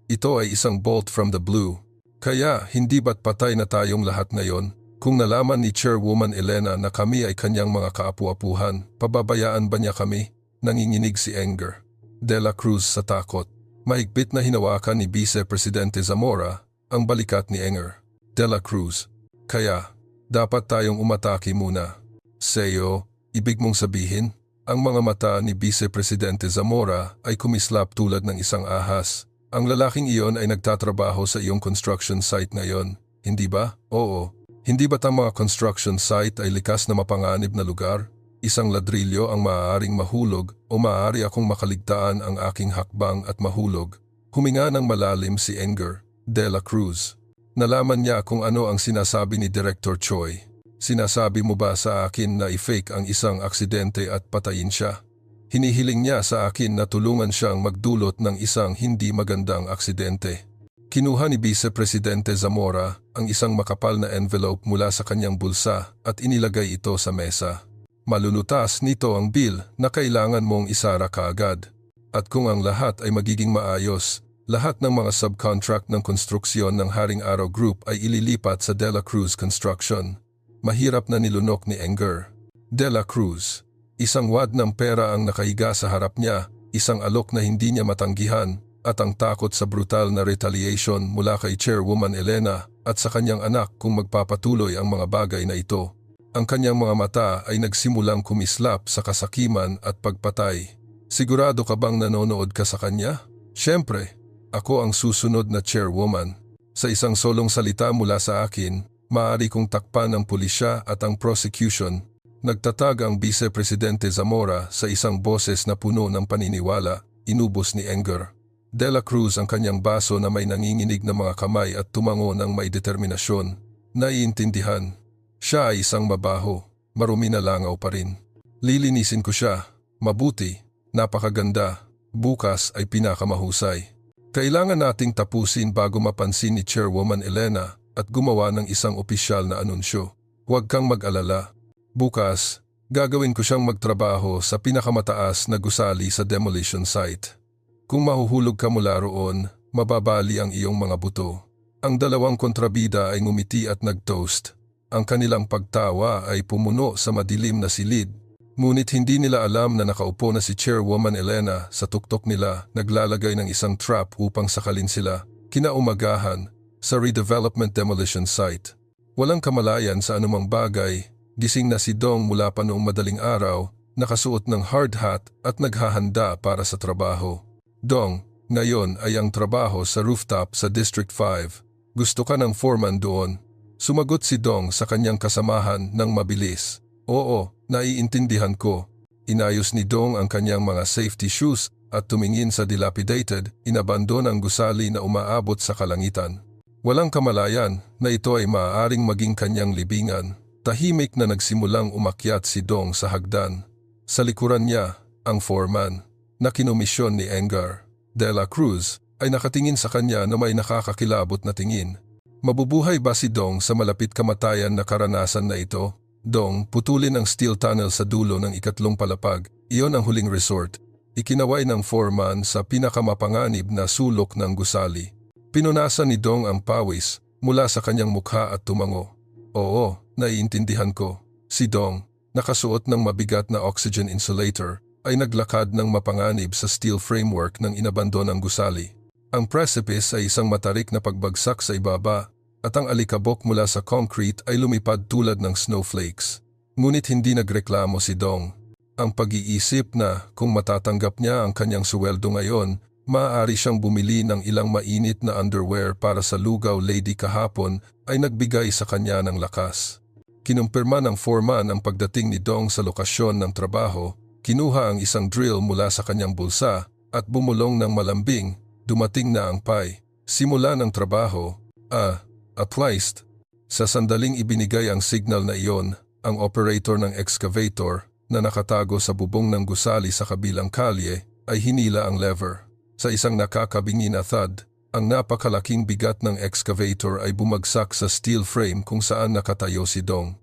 Ito ay isang bolt from the blue. Kaya hindi ba't patay na tayong lahat ngayon? Kung nalaman ni Chairwoman Elena na kami ay kanyang mga kaapu-apuhan, pababayaan ba niya kami? Nanginginig si Enger De La Cruz sa takot. Mahigpit na hinawakan ni Vice Presidente Zamora ang balikat ni Enger De La Cruz. Kaya, dapat tayong umatake muna. Seyo, ibig mong sabihin? Ang mga mata ni Vice Presidente Zamora ay kumislap tulad ng isang ahas. Ang lalaking iyon ay nagtatrabaho sa iyong construction site ngayon, hindi ba? Oo. Hindi ba't ang mga construction site ay likas na mapanganib na lugar? Isang ladrilyo ang maaaring mahulog o maaari akong makaligtaan ang aking hakbang at mahulog. Huminga ng malalim si Enger De La Cruz. Nalaman niya kung ano ang sinasabi ni Director Choi. Sinasabi mo ba sa akin na i-fake ang isang aksidente at patayin siya? Hinihiling niya sa akin na tulungan siyang magdulot ng isang hindi magandang aksidente. Kinuha ni Vice Presidente Zamora ang isang makapal na envelope mula sa kanyang bulsa at inilagay ito sa mesa. Malulutas nito ang bill na kailangan mong isara kaagad. At kung ang lahat ay magiging maayos, lahat ng mga subcontract ng konstruksyon ng Haring Araw Group ay ililipat sa De La Cruz Construction. Mahirap na nilunok ni Enger. De La Cruz. Isang wad ng pera ang nakahiga sa harap niya, isang alok na hindi niya matanggihan, at ang takot sa brutal na retaliation mula kay Chairwoman Elena at sa kanyang anak kung magpapatuloy ang mga bagay na ito. Ang kanyang mga mata ay nagsimulang kumislap sa kasakiman at pagpatay. Sigurado ka bang nanonood ka sa kanya? Siyempre, ako ang susunod na chairwoman. Sa isang solong salita mula sa akin, maaari kong takpan ang pulisya at ang prosecution. Nagtatag ang Vice Presidente Zamora sa isang boses na puno ng paniniwala, inubos ni Enger. De La Cruz ang kanyang baso na may nanginginig na mga kamay at tumango ng may determinasyon. Naiintindihan. Siya ay isang mabaho, marumi na langaw pa rin. Lilinisin ko siya. Mabuti, napakaganda, bukas ay pinakamahusay. Kailangan nating tapusin bago mapansin ni Chairwoman Elena at gumawa ng isang opisyal na anunsyo. Huwag kang mag-alala. Bukas, gagawin ko siyang magtrabaho sa pinakamataas na gusali sa demolition site. Kung mahuhulog ka mula roon, mababali ang iyong mga buto. Ang dalawang kontrabida ay ngumiti at nag-toast. Ang kanilang pagtawa ay pumuno sa madilim na silid. Ngunit hindi nila alam na nakaupo na si Chairwoman Elena sa tuktok nila, naglalagay ng isang trap upang sakalin sila. Kinaumagahan, sa redevelopment demolition site. Walang kamalayan sa anumang bagay, gising na si Dong mula pa noong madaling araw, nakasuot ng hard hat at naghahanda para sa trabaho. Dong, ngayon ay ang trabaho sa rooftop sa District 5. Gusto ka ng foreman doon? Sumagot si Dong sa kanyang kasamahan ng mabilis. Oo, naiintindihan ko. Inayos ni Dong ang kanyang mga safety shoes at tumingin sa dilapidated, inabandon ang gusali na umaabot sa kalangitan. Walang kamalayan na ito ay maaaring maging kanyang libingan. Tahimik na nagsimulang umakyat si Dong sa hagdan. Sa likuran niya, ang foreman na kinomisyon ni Enger. De La Cruz ay nakatingin sa kanya na may nakakakilabot na tingin. Mabubuhay ba si Dong sa malapit kamatayan na karanasan na ito? Dong, putulin ang steel tunnel sa dulo ng ikatlong palapag. Iyon ang huling resort. Ikinaway ng foreman sa pinakamapanganib na sulok ng gusali. Pinunasan ni Dong ang pawis mula sa kanyang mukha at tumango. Oo, naiintindihan ko. Si Dong, nakasuot ng mabigat na oxygen insulator, ay naglakad ng mapanganib sa steel framework ng inabandonang gusali. Ang precipice ay isang matarik na pagbagsak sa ibaba at ang alikabok mula sa concrete ay lumipad tulad ng snowflakes. Ngunit hindi nagreklamo si Dong. Ang pag-iisip na kung matatanggap niya ang kanyang suweldo ngayon, maaari siyang bumili ng ilang mainit na underwear para sa lugaw lady kahapon ay nagbigay sa kanya ng lakas. Kinumpirma ng foreman ang pagdating ni Dong sa lokasyon ng trabaho. Kinuha ang isang drill mula sa kanyang bulsa at bumulong ng malambing. Dumating na ang pay. Simula ng trabaho. Placed. Sa sandaling ibinigay ang signal na iyon, ang operator ng excavator na nakatago sa bubong ng gusali sa kabilang kalye ay hinila ang lever. Sa isang nakakabingi na thud, ang napakalaking bigat ng excavator ay bumagsak sa steel frame kung saan nakatayo si Dong.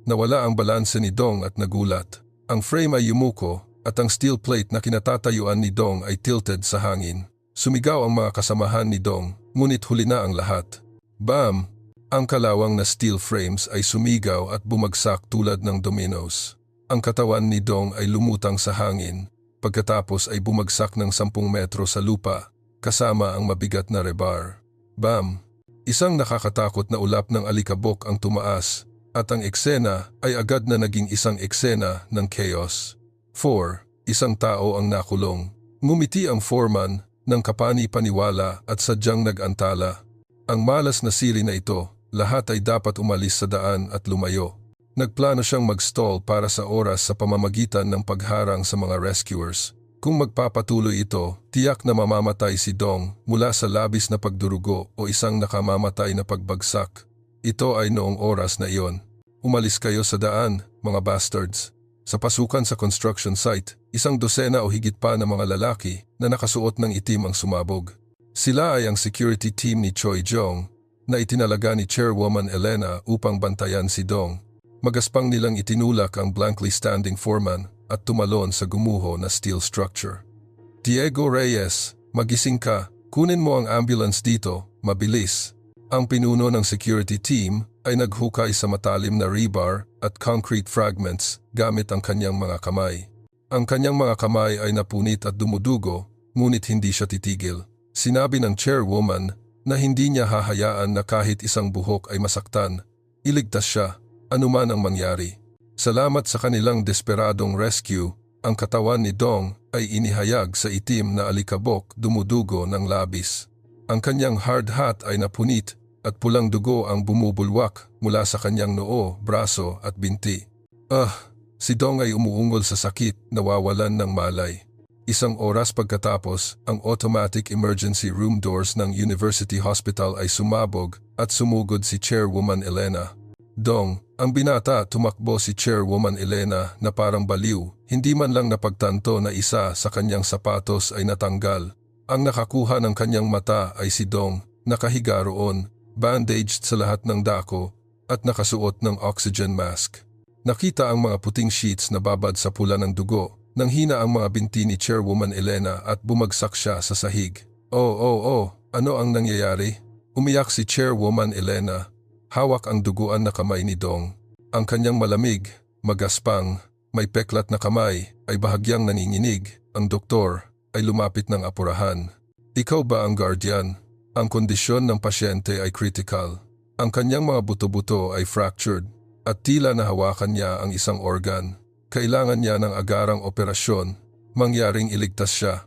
Nawala ang balanse ni Dong at nagulat. Ang frame ay yumuko at ang steel plate na kinatatayuan ni Dong ay tilted sa hangin. Sumigaw ang mga kasamahan ni Dong, ngunit huli na ang lahat. Bam! Ang kalawang na steel frames ay sumigaw at bumagsak tulad ng dominoes. Ang katawan ni Dong ay lumutang sa hangin, pagkatapos ay bumagsak ng 10 metro sa lupa, kasama ang mabigat na rebar. Bam! Isang nakakatakot na ulap ng alikabok ang tumaas, at ang eksena ay agad na naging isang eksena ng chaos. 4. Isang tao ang nakulong. Ngumiti ang foreman ng kapani-paniwala at sadyang nag-antala. Ang malas na siri na ito, lahat ay dapat umalis sa daan at lumayo. Nagplano siyang mag-stall para sa oras sa pamamagitan ng pagharang sa mga rescuers. Kung magpapatuloy ito, tiyak na mamamatay si Dong mula sa labis na pagdurugo o isang nakamamatay na pagbagsak. Ito ay noong oras na iyon. Umalis kayo sa daan, mga bastards. Sa pasukan sa construction site, 100 o higit pa na mga lalaki na nakasuot ng itim ang sumabog. Sila ay ang security team ni Choi Jong na itinalaga ni Chairwoman Elena upang bantayan si Dong. Magaspang nilang itinulak ang blankly standing foreman at tumalon sa gumuho na steel structure. Diego Reyes, magising ka, kunin mo ang ambulance dito, mabilis. Ang pinuno ng security team ay naghukay sa matalim na rebar at concrete fragments gamit ang kanyang mga kamay. Ang kanyang mga kamay ay napunit at dumudugo, ngunit hindi siya titigil. Sinabi ng chairwoman na hindi niya hahayaan na kahit isang buhok ay masaktan. Iligtas siya, anuman ang mangyari. Salamat sa kanilang desperadong rescue, ang katawan ni Dong ay inihayag sa itim na alikabok dumudugo ng labis. Ang kanyang hard hat ay napunit at pulang dugo ang bumubulwak mula sa kanyang noo, braso at binti. Si Dong ay umuungol sa sakit, nawawalan ng malay. Isang oras pagkatapos, ang automatic emergency room doors ng University Hospital ay sumabog at sumugod si Chairwoman Elena. Dong, ang binata, tumakbo si Chairwoman Elena na parang baliw. Hindi man lang napagtanto na isa sa kanyang sapatos ay natanggal. Ang nakakuha ng kanyang mata ay si Dong, nakahiga roon, bandaged sa lahat ng dako at nakasuot ng oxygen mask. Nakita ang mga puting sheets na babad sa pula ng dugo. Nanghina ang mga binti ni Chairwoman Elena at bumagsak siya sa sahig. Ano ang nangyayari? Umiyak si Chairwoman Elena. Hawak ang duguan na kamay ni Dong. Ang kanyang malamig, magaspang, may peklat na kamay ay bahagyang nanginginig. Ang doktor ay lumapit ng apurahan. Ikaw ba ang guardian? Ang kondisyon ng pasyente ay critical. Ang kanyang mga buto-buto ay fractured at tila nahawakan niya ang isang organ. Kailangan niya ng agarang operasyon. Mangyaring iligtas siya.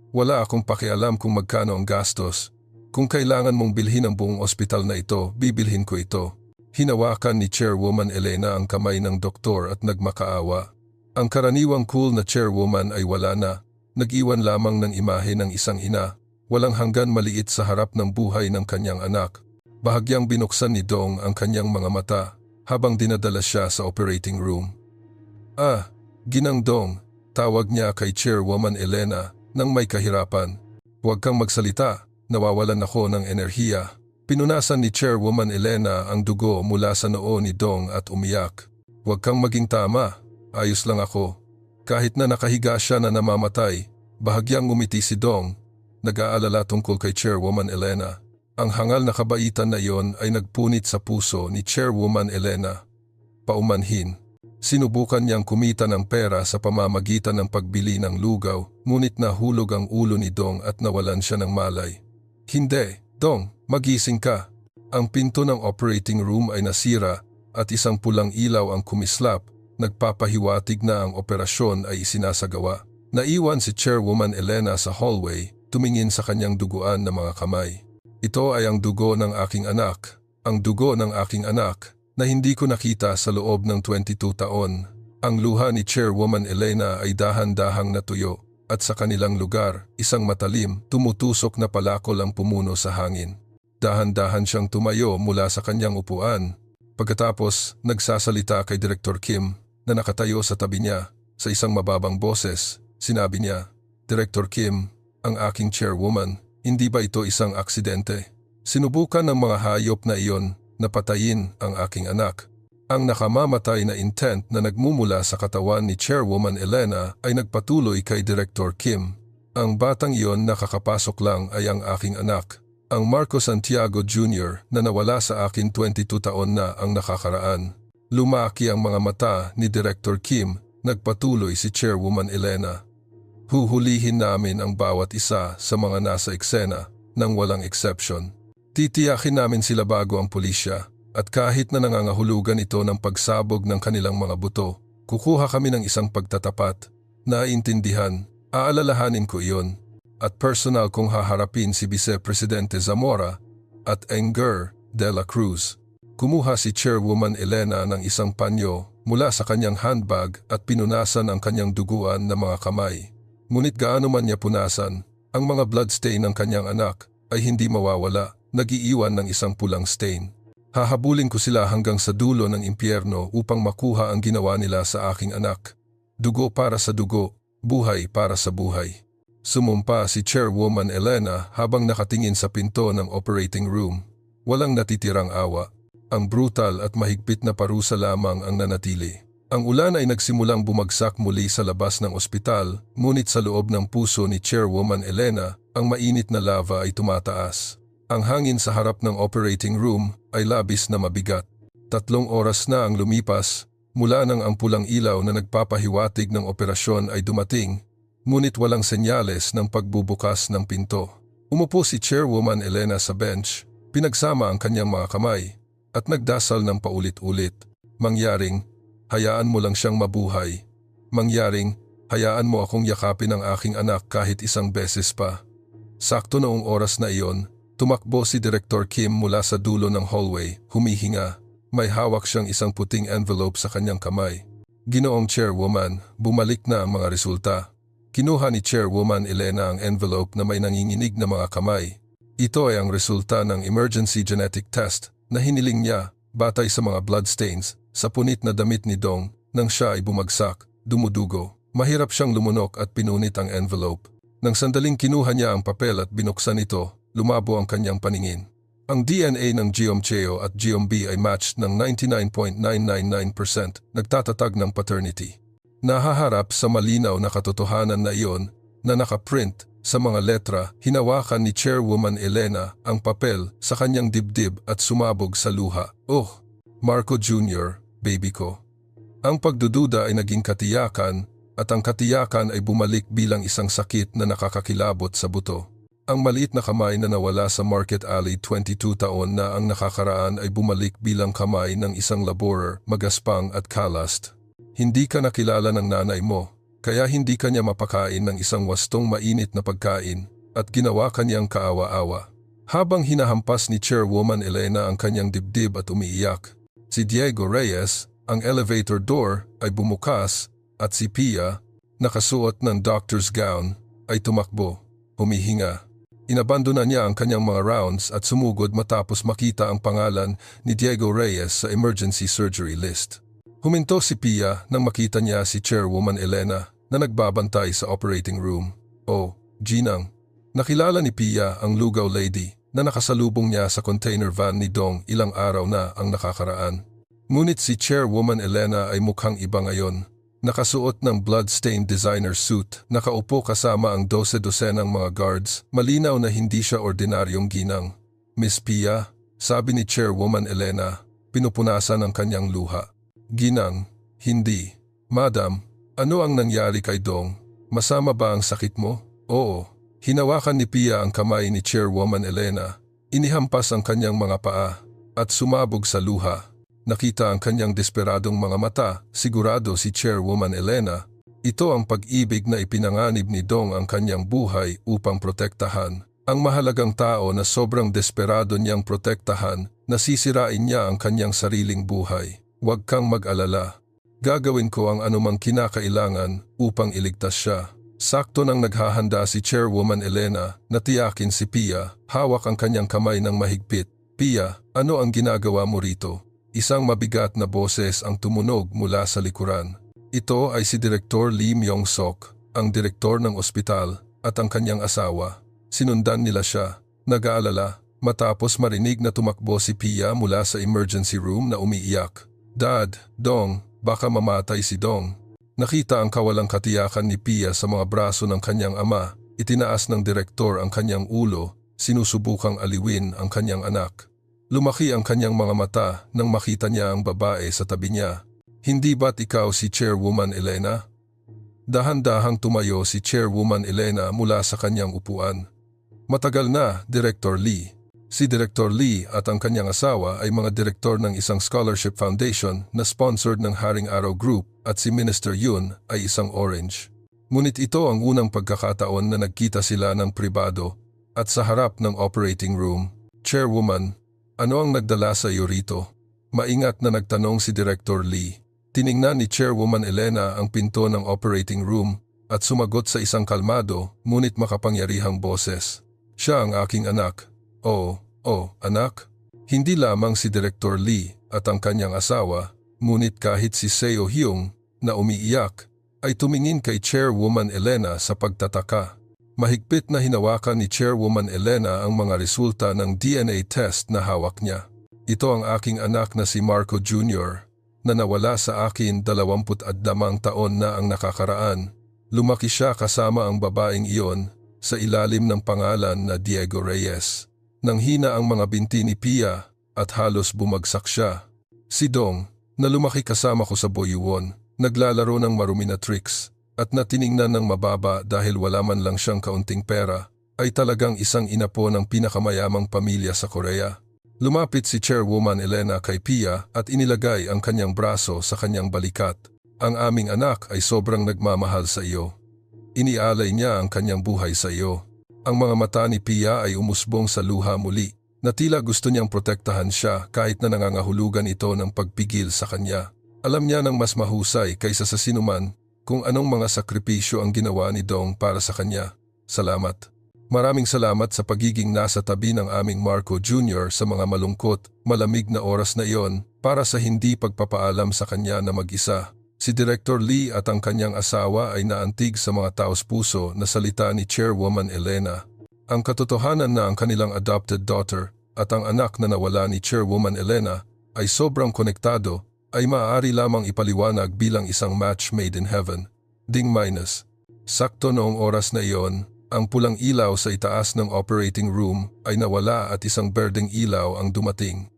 Wala akong pakialam kung magkano ang gastos. Kung kailangan mong bilhin ang buong ospital na ito, bibilhin ko ito. Hinawakan ni Chairwoman Elena ang kamay ng doktor at nagmakaawa. Ang karaniwang cool na chairwoman ay wala na. Nag-iwan lamang ng imahe ng isang ina. Walang hanggan maliit sa harap ng buhay ng kanyang anak. Bahagyang binuksan ni Dong ang kanyang mga mata habang dinadala siya sa operating room. Ginang Dong, tawag niya kay Chairwoman Elena nang may kahirapan. Huwag kang magsalita. Nawawalan ako ng enerhiya. Pinunasan ni Chairwoman Elena ang dugo mula sa noo ni Dong at umiyak. Huwag kang maging tama. Ayos lang ako. Kahit na nakahiga siya na namamatay, bahagyang umiti si Dong. Nag-aalala tungkol kay Chairwoman Elena. Ang hangal na kabaitan na iyon ay nagpunit sa puso ni Chairwoman Elena. Paumanhin. Sinubukan niyang kumita ng pera sa pamamagitan ng pagbili ng lugaw, ngunit nahulog ang ulo ni Dong at nawalan siya ng malay. Hindi, Dong, magising ka. Ang pinto ng operating room ay nasira at isang pulang ilaw ang kumislap, nagpapahiwatig na ang operasyon ay isinasagawa. Naiwan si Chairwoman Elena sa hallway, tumingin sa kanyang duguan na mga kamay. Ito ay ang dugo ng aking anak, ang dugo ng aking anak na hindi ko nakita sa loob ng 22 taon. Ang luha ni Chairwoman Elena ay dahan-dahang natuyo. At sa kanilang lugar, isang matalim, tumutusok na palakol ang pumuno sa hangin. Dahan-dahan siyang tumayo mula sa kanyang upuan. Pagkatapos, nagsasalita kay Director Kim na nakatayo sa tabi niya. Sa isang mababang boses, sinabi niya, Director Kim, ang aking chairwoman, hindi ba ito isang aksidente? Sinubukan ng mga hayop na iyon na patayin ang aking anak. Ang nakamamatay na intent na nagmumula sa katawan ni Chairwoman Elena ay nagpatuloy kay Director Kim. Ang batang iyon nakakapasok lang ay ang aking anak, ang Marco Santiago Jr. na nawala sa akin 22 taon na ang nakakaraan. Lumaki ang mga mata ni Director Kim, nagpatuloy si Chairwoman Elena. Huhulihin namin ang bawat isa sa mga nasa eksena nang walang exception. Titiyakin namin sila bago ang pulisya. At kahit na nangangahulugan ito ng pagsabog ng kanilang mga buto, kukuha kami ng isang pagtatapat. Naiintindihan, aalalahanin ko iyon. At personal kong haharapin si Vice Presidente Zamora at Enger de la Cruz. Kumuha si Chairwoman Elena ng isang panyo mula sa kanyang handbag at pinunasan ang kanyang duguan na mga kamay. Ngunit gaano man niya punasan, ang mga bloodstain ng kanyang anak ay hindi mawawala, nag-iiwan ng isang pulang stain. Hahabulin ko sila hanggang sa dulo ng impyerno upang makuha ang ginawa nila sa aking anak. Dugo para sa dugo, buhay para sa buhay. Sumumpa si Chairwoman Elena habang nakatingin sa pinto ng operating room. Walang natitirang awa. Ang brutal at mahigpit na parusa lamang ang nanatili. Ang ulan ay nagsimulang bumagsak muli sa labas ng ospital, ngunit sa loob ng puso ni Chairwoman Elena, ang mainit na lava ay tumataas. Ang hangin sa harap ng operating room ay labis na mabigat. 3 oras na ang lumipas, mula nang ang pulang ilaw na nagpapahiwatig ng operasyon ay dumating, ngunit walang senyales ng pagbubukas ng pinto. Umupo si Chairwoman Elena sa bench, pinagsama ang kanyang mga kamay, at nagdasal ng paulit-ulit. Mangyaring, hayaan mo lang siyang mabuhay. Mangyaring, hayaan mo akong yakapin ang aking anak kahit isang beses pa. Sakto noong oras na iyon, tumakbo si Director Kim mula sa dulo ng hallway, humihinga. May hawak siyang isang puting envelope sa kanyang kamay. Ginoong Chairwoman, bumalik na ang mga resulta. Kinuha ni Chairwoman Elena ang envelope na may nanginginig na mga kamay. Ito ay ang resulta ng emergency genetic test na hiniling niya batay sa mga bloodstains sa punit na damit ni Dong nang siya ay bumagsak, dumudugo. Mahirap siyang lumunok at pinunit ang envelope. Nang sandaling kinuha niya ang papel at binuksan ito, lumabo ang kanyang paningin. Ang DNA ng Geom Cheo at Geom B ay matched ng 99.999%, nagtatatag ng paternity. Nahaharap sa malinaw na katotohanan na iyon na nakaprint sa mga letra, hinawakan ni Chairwoman Elena ang papel sa kanyang dibdib at sumabog sa luha. Oh, Marco Jr., baby ko. Ang pagdududa ay naging katiyakan at ang katiyakan ay bumalik bilang isang sakit na nakakakilabot sa buto. Ang maliit na kamay na nawala sa Market Alley 22 taon na ang nakakaraan ay bumalik bilang kamay ng isang laborer, magaspang at kalast. Hindi ka nakilala ng nanay mo, kaya hindi ka niya mapakain ng isang wastong mainit na pagkain at ginawa kanyang kaawa-awa. Habang hinahampas ni Chairwoman Elena ang kanyang dibdib at umiiyak, si Diego Reyes, ang elevator door, ay bumukas at si Pia, nakasuot ng doctor's gown, ay tumakbo, humihinga. Inabandona niya ang kanyang mga rounds at sumugod matapos makita ang pangalan ni Diego Reyes sa emergency surgery list. Huminto si Pia nang makita niya si Chairwoman Elena na nagbabantay sa operating room. Oh, Ginang. Nakilala ni Pia ang lugaw lady na nakasalubong niya sa container van ni Dong ilang araw na ang nakakaraan. Ngunit si Chairwoman Elena ay mukhang iba ngayon. Nakasuot ng blood-stained designer suit, nakaupo kasama ang 12-dosenang mga guards, malinaw na hindi siya ordinaryong ginang. Miss Pia, sabi ni Chairwoman Elena, pinupunasan ang kanyang luha. Ginang, hindi. Madam, ano ang nangyari kay Dong? Masama ba ang sakit mo? Oo. Hinawakan ni Pia ang kamay ni Chairwoman Elena. Inihampas ang kanyang mga paa at sumabog sa luha. Nakita ang kanyang desperadong mga mata, sigurado si Chairwoman Elena. Ito ang pag-ibig na ipinanganib ni Dong ang kanyang buhay upang protektahan. Ang mahalagang tao na sobrang desperado niyang protektahan, nasisirain niya ang kanyang sariling buhay. Huwag kang mag-alala. Gagawin ko ang anumang kinakailangan upang iligtas siya. Sakto nang naghahanda si Chairwoman Elena, natiyakin si Pia, hawak ang kanyang kamay ng mahigpit. Pia, ano ang ginagawa mo rito? Isang mabigat na boses ang tumunog mula sa likuran. Ito ay si Direktor Lee Myung-sok, ang direktor ng ospital, at ang kanyang asawa. Sinundan nila siya, nag-aalala, matapos marinig na tumakbo si Pia mula sa emergency room na umiiyak. Dad, Dong, baka mamatay si Dong. Nakita ang kawalang katiyakan ni Pia sa mga braso ng kanyang ama. Itinaas ng direktor ang kanyang ulo, sinusubukang aliwin ang kanyang anak. Lumaki ang kanyang mga mata nang makita niya ang babae sa tabi niya. Hindi ba't ikaw si Chairwoman Elena? Dahan-dahang tumayo si Chairwoman Elena mula sa kanyang upuan. Matagal na, Director Lee. Si Director Lee at ang kanyang asawa ay mga direktor ng isang scholarship foundation na sponsored ng Haring Araw Group at si Minister Yun ay isang orange. Ngunit ito ang unang pagkakataon na nagkita sila ng pribado at sa harap ng operating room. Chairwoman, ano ang nagdala sa iyo rito? Maingat na nagtanong si Director Lee. Tiningnan ni Chairwoman Elena ang pinto ng operating room at sumagot sa isang kalmado ngunit makapangyarihang boses. Siya ang aking anak. Oh, anak? Hindi lamang si Director Lee at ang kanyang asawa, ngunit kahit si Seo Hyung na umiiyak ay tumingin kay Chairwoman Elena sa pagtataka. Mahigpit na hinawakan ni Chairwoman Elena ang mga resulta ng DNA test na hawak niya. Ito ang aking anak na si Marco Jr. na nawala sa akin 22 taon na ang nakakaraan. Lumaki siya kasama ang babaeng iyon sa ilalim ng pangalan na Diego Reyes. Nanghina ang mga binti ni Pia at halos bumagsak siya. Si Dong, na lumaki kasama ko sa Boyuwon, naglalaro ng marumi na tricks at natiningnan ng mababa dahil wala man lang siyang kaunting pera, ay talagang isang inapo ng pinakamayamang pamilya sa Korea. Lumapit si Chairwoman Elena kay Pia at inilagay ang kanyang braso sa kanyang balikat. Ang aming anak ay sobrang nagmamahal sa iyo. Inialay niya ang kanyang buhay sa iyo. Ang mga mata ni Pia ay umusbong sa luha muli, na tila gusto niyang protektahan siya kahit na nangangahulugan ito ng pagpigil sa kanya. Alam niya ng mas mahusay kaysa sa sinuman kung anong mga sakripisyo ang ginawa ni Dong para sa kanya. Salamat. Maraming salamat sa pagiging nasa tabi ng aming Marco Jr. sa mga malungkot, malamig na oras na iyon para sa hindi pagpapaalam sa kanya na mag-isa. Si Director Lee at ang kanyang asawa ay naantig sa mga taos-puso na salita ni Chairwoman Elena. Ang katotohanan na ang kanilang adopted daughter at ang anak na nawala ni Chairwoman Elena ay sobrang konektado ay maaari lamang ipaliwanag bilang isang match made in heaven. Ding minus. Sakto noong oras na iyon, ang pulang ilaw sa itaas ng operating room ay nawala at isang berdeng ilaw ang dumating.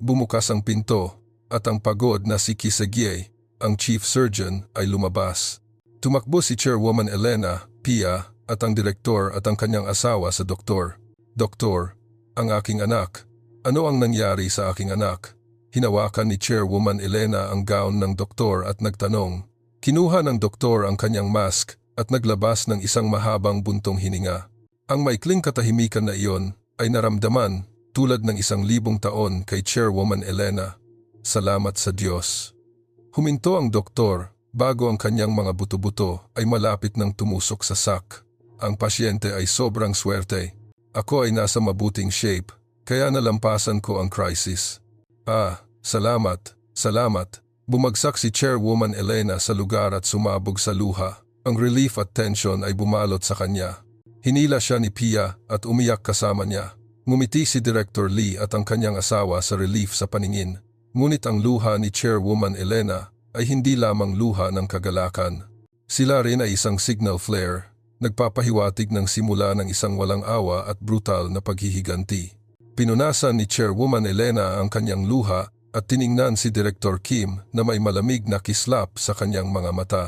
Bumukas ang pinto at ang pagod na si Kisegie, ang chief surgeon, ay lumabas. Tumakbo si Chairwoman Elena, Pia, at ang direktor at ang kanyang asawa sa doktor. Doktor, ang aking anak. Ano ang nangyari sa aking anak? Hinawakan ni Chairwoman Elena ang gown ng doktor at nagtanong. Kinuha ng doktor ang kanyang mask at naglabas ng isang mahabang buntong hininga. Ang maikling katahimikan na iyon ay naramdaman tulad ng 1,000 taon kay Chairwoman Elena. Salamat sa Diyos. Huminto ang doktor bago ang kanyang mga buto-buto ay malapit ng tumusok sa sak. Ang pasyente ay sobrang swerte. Ako ay nasa mabuting shape, kaya nalampasan ko ang crisis. Salamat, salamat. Bumagsak si Chairwoman Elena sa lugar at sumabog sa luha. Ang relief at tension ay bumalot sa kanya. Hinila siya ni Pia at umiyak kasama niya. Ngumiti si Director Lee at ang kanyang asawa sa relief sa paningin. Ngunit ang luha ni Chairwoman Elena ay hindi lamang luha ng kagalakan. Sila rin ay isang signal flare, nagpapahiwatig ng simula ng isang walang awa at brutal na paghihiganti. Pinunasan ni Chairwoman Elena ang kanyang luha at tiningnan si Director Kim na may malamig na kislap sa kanyang mga mata.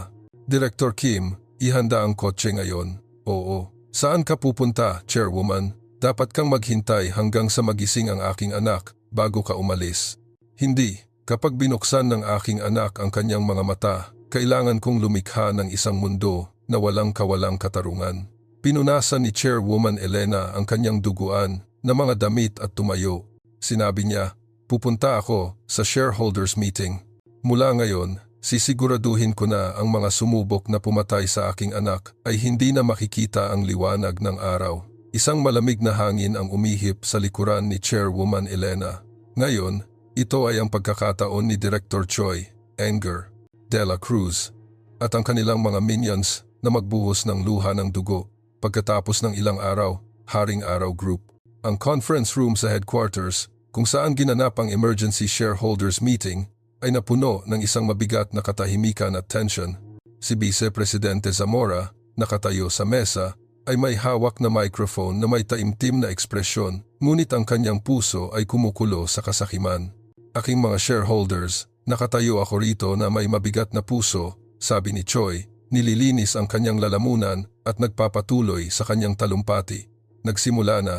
Director Kim, ihanda ang kotse ngayon. Oo. Saan ka pupunta, Chairwoman? Dapat kang maghintay hanggang sa magising ang aking anak bago ka umalis. Hindi. Kapag binuksan ng aking anak ang kanyang mga mata, kailangan kong lumikha ng isang mundo na walang kawalang katarungan. Pinunasan ni Chairwoman Elena ang kanyang duguan na mga damit at tumayo. Sinabi niya, pupunta ako sa shareholders meeting. Mula ngayon, sisiguraduhin ko na ang mga sumubok na pumatay sa aking anak ay hindi na makikita ang liwanag ng araw. Isang malamig na hangin ang umihip sa likuran ni Chairwoman Elena. Ngayon, ito ay ang pagkakataon ni Director Choi, Anger, De La Cruz, at ang kanilang mga minions na magbuhos ng luha ng dugo pagkatapos ng ilang araw, Haring Araw Group. Ang conference room sa headquarters kung saan ginanap ang emergency shareholders meeting ay napuno ng isang mabigat na katahimikan at tension. Si Vice Presidente Zamora, nakatayo sa mesa, ay may hawak na microphone na may taimtim na ekspresyon, ngunit ang kanyang puso ay kumukulo sa kasakiman. Aking mga shareholders, nakatayo ako rito na may mabigat na puso, sabi ni Choi, nililinis ang kanyang lalamunan at nagpapatuloy sa kanyang talumpati. Nagsimula na.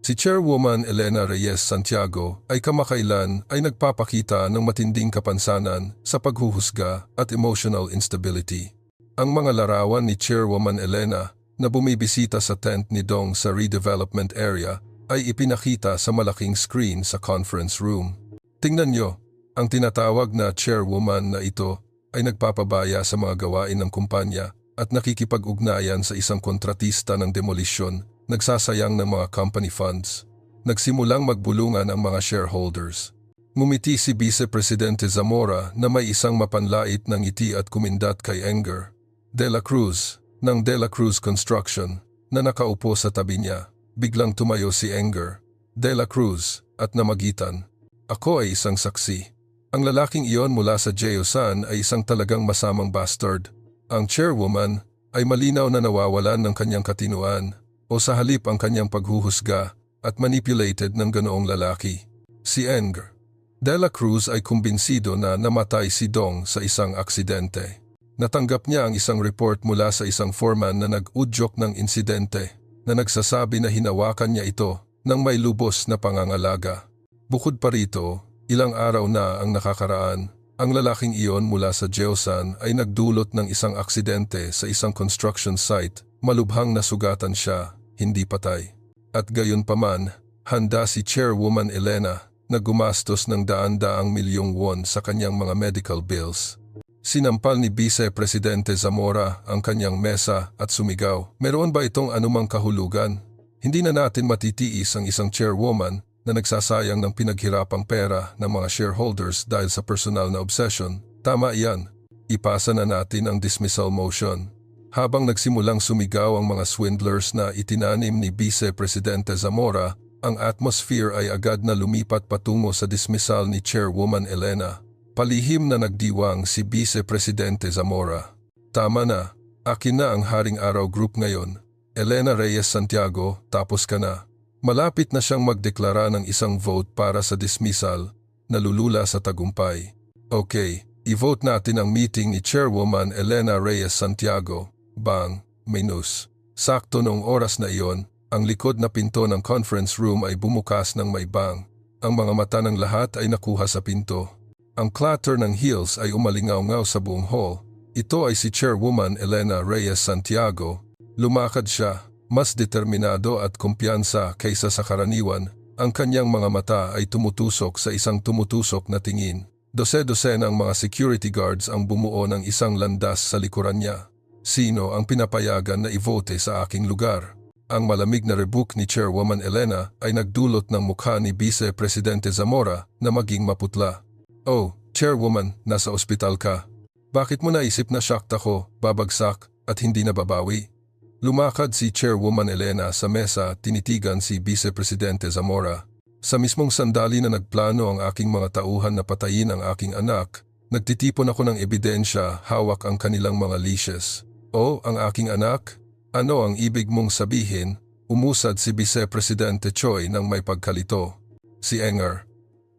Si Chairwoman Elena Reyes Santiago ay kamakailan ay nagpapakita ng matinding kapansanan sa paghuhusga at emotional instability. Ang mga larawan ni Chairwoman Elena na bumibisita sa tent ni Dong sa redevelopment area ay ipinakita sa malaking screen sa conference room. Tingnan nyo, ang tinatawag na chairwoman na ito ay nagpapabaya sa mga gawain ng kumpanya at nakikipag-ugnayan sa isang kontratista ng demolisyon, nagsasayang ng mga company funds. Nagsimulang magbulungan ang mga shareholders. Ngumiti si Vice Presidente Zamora na may isang mapanlait na ngiti at kumindat kay Anger. De La Cruz, ng De La Cruz Construction, na nakaupo sa tabi niya. Biglang tumayo si Anger, De La Cruz, at namagitan. Ako ay isang saksi. Ang lalaking iyon mula sa Jeosan ay isang talagang masamang bastard. Ang chairwoman ay malinaw na nawawalan ng kanyang katinuan o sa halip ang kanyang paghuhusga at manipulated ng ganoong lalaki. Si Enger De La Cruz ay kumbinsido na namatay si Dong sa isang aksidente. Natanggap niya ang isang report mula sa isang foreman na nag-udyok ng insidente na nagsasabi na hinawakan niya ito ng may lubos na pangangalaga. Bukod pa rito, ilang araw na ang nakakaraan, ang lalaking iyon mula sa Jeosan ay nagdulot ng isang aksidente sa isang construction site, malubhang nasugatan siya, hindi patay. At gayon paman, handa si Chairwoman Elena na gumastos ng daan-daang milyong won sa kanyang mga medical bills. Sinampal ni Vice Presidente Zamora ang kanyang mesa at sumigaw, "Meron ba itong anumang kahulugan? Hindi na natin matitiis ang isang chairwoman na nagsasayang ng pinaghirapang pera ng mga shareholders dahil sa personal na obsession. Tama iyan. Ipasa na natin ang dismissal motion." Habang nagsimulang sumigaw ang mga swindlers na itinanim ni Vice Presidente Zamora, ang atmosphere ay agad na lumipat patungo sa dismissal ni Chairwoman Elena. Palihim na nagdiwang si Vice Presidente Zamora. "Tama na. Akin na ang Haring Araw Group ngayon. Elena Reyes Santiago, tapos ka na." Malapit na siyang magdeklara ng isang vote para sa dismissal, nalulula sa tagumpay. "Okay, i-vote natin ang meeting ni Chairwoman Elena Reyes Santiago." Bang, may news. Sakto noong oras na iyon, ang likod na pinto ng conference room ay bumukas ng may bang. Ang mga mata ng lahat ay nakuha sa pinto. Ang clatter ng heels ay umalingaw-ngaw sa buong hall. Ito ay si Chairwoman Elena Reyes Santiago. Lumakad siya, mas determinado at kumpiyansa kaysa sa karaniwan. Ang kanyang mga mata ay tumutusok sa isang tumutusok na tingin. Dose-dosen ang mga security guards ang bumuo ng isang landas sa likuran niya. Sino ang pinapayagan na ivote sa aking lugar? Ang malamig na rebuke ni Chairwoman Elena ay nagdulot ng mukha ni Vice Presidente Zamora na maging maputla. "Oh, Chairwoman, nasa ospital ka. Bakit mo naisip na shocked ako, babagsak, at hindi na babawi?" Lumakad si Chairwoman Elena sa mesa at tinitigan si Vice Presidente Zamora. "Sa mismong sandali na nagplano ang aking mga tauhan na patayin ang aking anak, nagtitipon ako ng ebidensya, hawak ang kanilang mga leashes. O, ang aking anak? Ano ang ibig mong sabihin?" Umusad si Vice Presidente Choi ng may pagkalito. Si Enger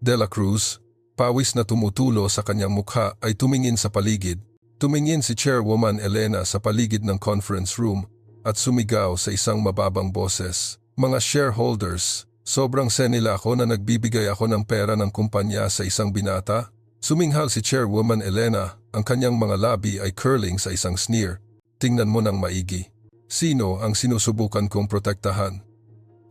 De La Cruz, pawis na tumutulo sa kanyang mukha, ay tumingin sa paligid. Tumingin si Chairwoman Elena sa paligid ng conference room at sumigaw sa isang mababang boses, "Mga shareholders, sobrang senila ako na nagbibigay ako ng pera ng kumpanya sa isang binata?" Suminghal si Chairwoman Elena, ang kanyang mga labi ay curling sa isang sneer. "Tingnan mo ng maigi. Sino ang sinusubukan kong protektahan?"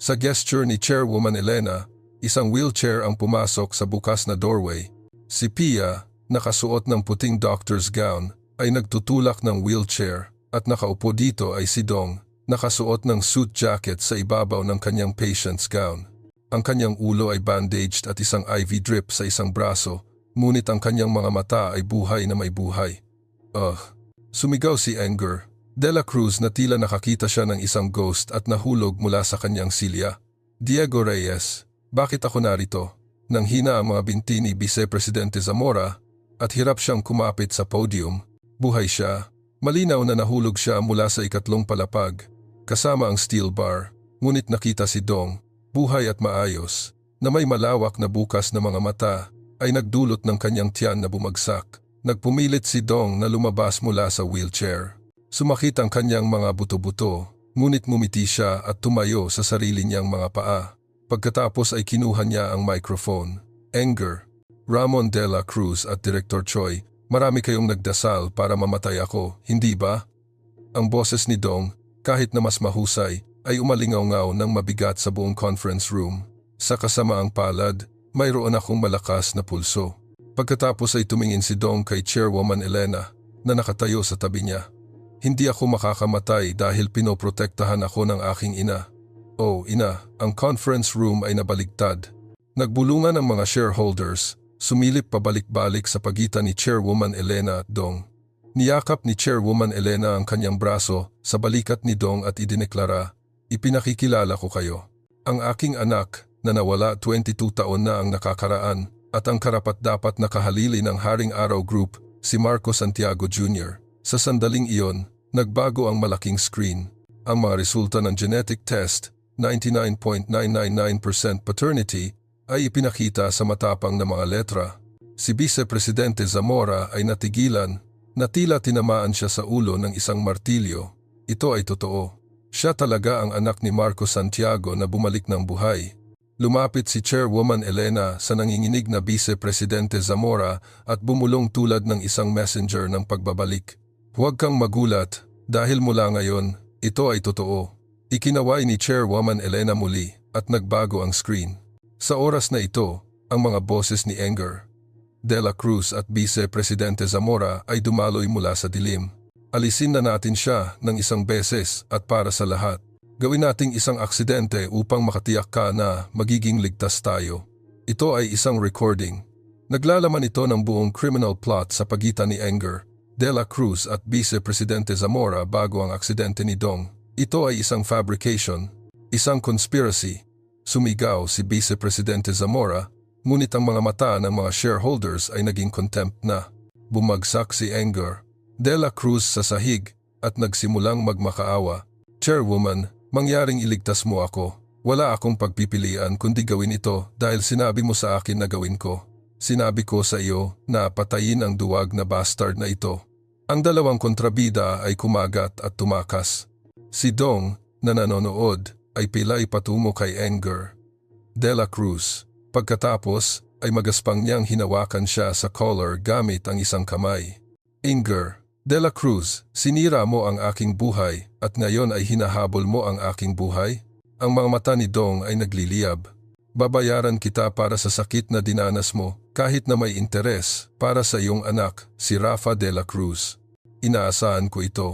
Sa gesture ni Chairwoman Elena, isang wheelchair ang pumasok sa bukas na doorway. Si Pia, nakasuot ng puting doctor's gown, ay nagtutulak ng wheelchair at nakaupo dito ay si Dong, nakasuot ng suit jacket sa ibabaw ng kanyang patient's gown. Ang kanyang ulo ay bandaged at isang IV drip sa isang braso, ngunit ang kanyang mga mata ay buhay na may buhay. Sumigaw si Enger De La Cruz na tila nakakita siya ng isang ghost at nahulog mula sa kanyang silya. "Diego Reyes, bakit ako narito?" Nang hina ang mga binti ni Vice Presidente Zamora at hirap siyang kumapit sa podium. Buhay siya. Malinaw na nahulog siya mula sa ikatlong palapag, kasama ang steel bar. Ngunit nakita si Dong, buhay at maayos, na may malawak na bukas na mga mata, ay nagdulot ng kanyang tiyan na bumagsak. Nagpumilit si Dong na lumabas mula sa wheelchair. Sumakit ang kanyang mga buto-buto, ngunit ngumiti siya at tumayo sa sarili niyang mga paa. Pagkatapos ay kinuha niya ang microphone. "Enger, Ramon De La Cruz at Director Choi, marami kayong nagdasal para mamatay ako, hindi ba?" Ang boses ni Dong, kahit na mas mahusay, ay umalingaw-ngaw ng mabigat sa buong conference room. Sa kasamaang palad, mayroon akong malakas na pulso. Pagkatapos ay tumingin si Dong kay Chairwoman Elena na nakatayo sa tabi niya. "Hindi ako makakamatay dahil pinoprotektahan ako ng aking ina." "Oh, ina," ang conference room ay nabaligtad. Nagbulungan ang mga shareholders, sumilip pabalik-balik sa pagitan ni Chairwoman Elena at Dong. Niyakap ni Chairwoman Elena ang kanyang braso sa balikat ni Dong at idineklara, "Ipinakikilala ko kayo. Ang aking anak na nawala 22 taon na ang nakakaraan at ang karapat-dapat na kahalili ng Haring Araw Group, si Marco Santiago Jr. Sa sandaling iyon, nagbago ang malaking screen. Ang mga resulta ng genetic test, 99.999% paternity, ay ipinakita sa matapang na mga letra. Si Vice Presidente Zamora ay natigilan na tila tinamaan siya sa ulo ng isang martilyo. Ito ay totoo. Siya talaga ang anak ni Marco Santiago na bumalik ng buhay. Lumapit si Chairwoman Elena sa nanginginig na Vice Presidente Zamora at bumulong tulad ng isang messenger ng pagbabalik. Huwag kang magulat dahil mula ngayon, ito ay totoo. Ikinaway ni Chairwoman Elena muli at nagbago ang screen. Sa oras na ito, ang mga boses ni Enger, De La Cruz at Vice Presidente Zamora ay dumaloy mula sa dilim. Alisin na natin siya ng isang beses at para sa lahat. Gawin nating isang aksidente upang makatiyak ka na magiging ligtas tayo. Ito ay isang recording. Naglalaman ito ng buong criminal plot sa pagitan ni Enger, De La Cruz at Vice Presidente Zamora bago ang aksidente ni Dong. Ito ay isang fabrication, isang conspiracy. Sumigaw si Vice Presidente Zamora, ngunit ang mga mata ng mga shareholders ay naging contempt na. Bumagsak si Enger, De La Cruz sa sahig at nagsimulang magmakaawa. Chairwoman, mangyaring iligtas mo ako. Wala akong pagpipilian kundi gawin ito dahil sinabi mo sa akin na gawin ko. Sinabi ko sa iyo na patayin ang duwag na bastard na ito. Ang dalawang kontrabida ay kumagat at tumakas. Si Dong, na nanonood, ay pilay patungo kay Enger, De La Cruz. Pagkatapos ay magaspang niyang hinawakan siya sa collar gamit ang isang kamay. Enger, De La Cruz, sinira mo ang aking buhay at ngayon ay hinahabol mo ang aking buhay? Ang mga mata ni Dong ay nagliliyab. Babayaran kita para sa sakit na dinanas mo kahit na may interes para sa iyong anak, si Rafa De La Cruz. Inaasahan ko ito.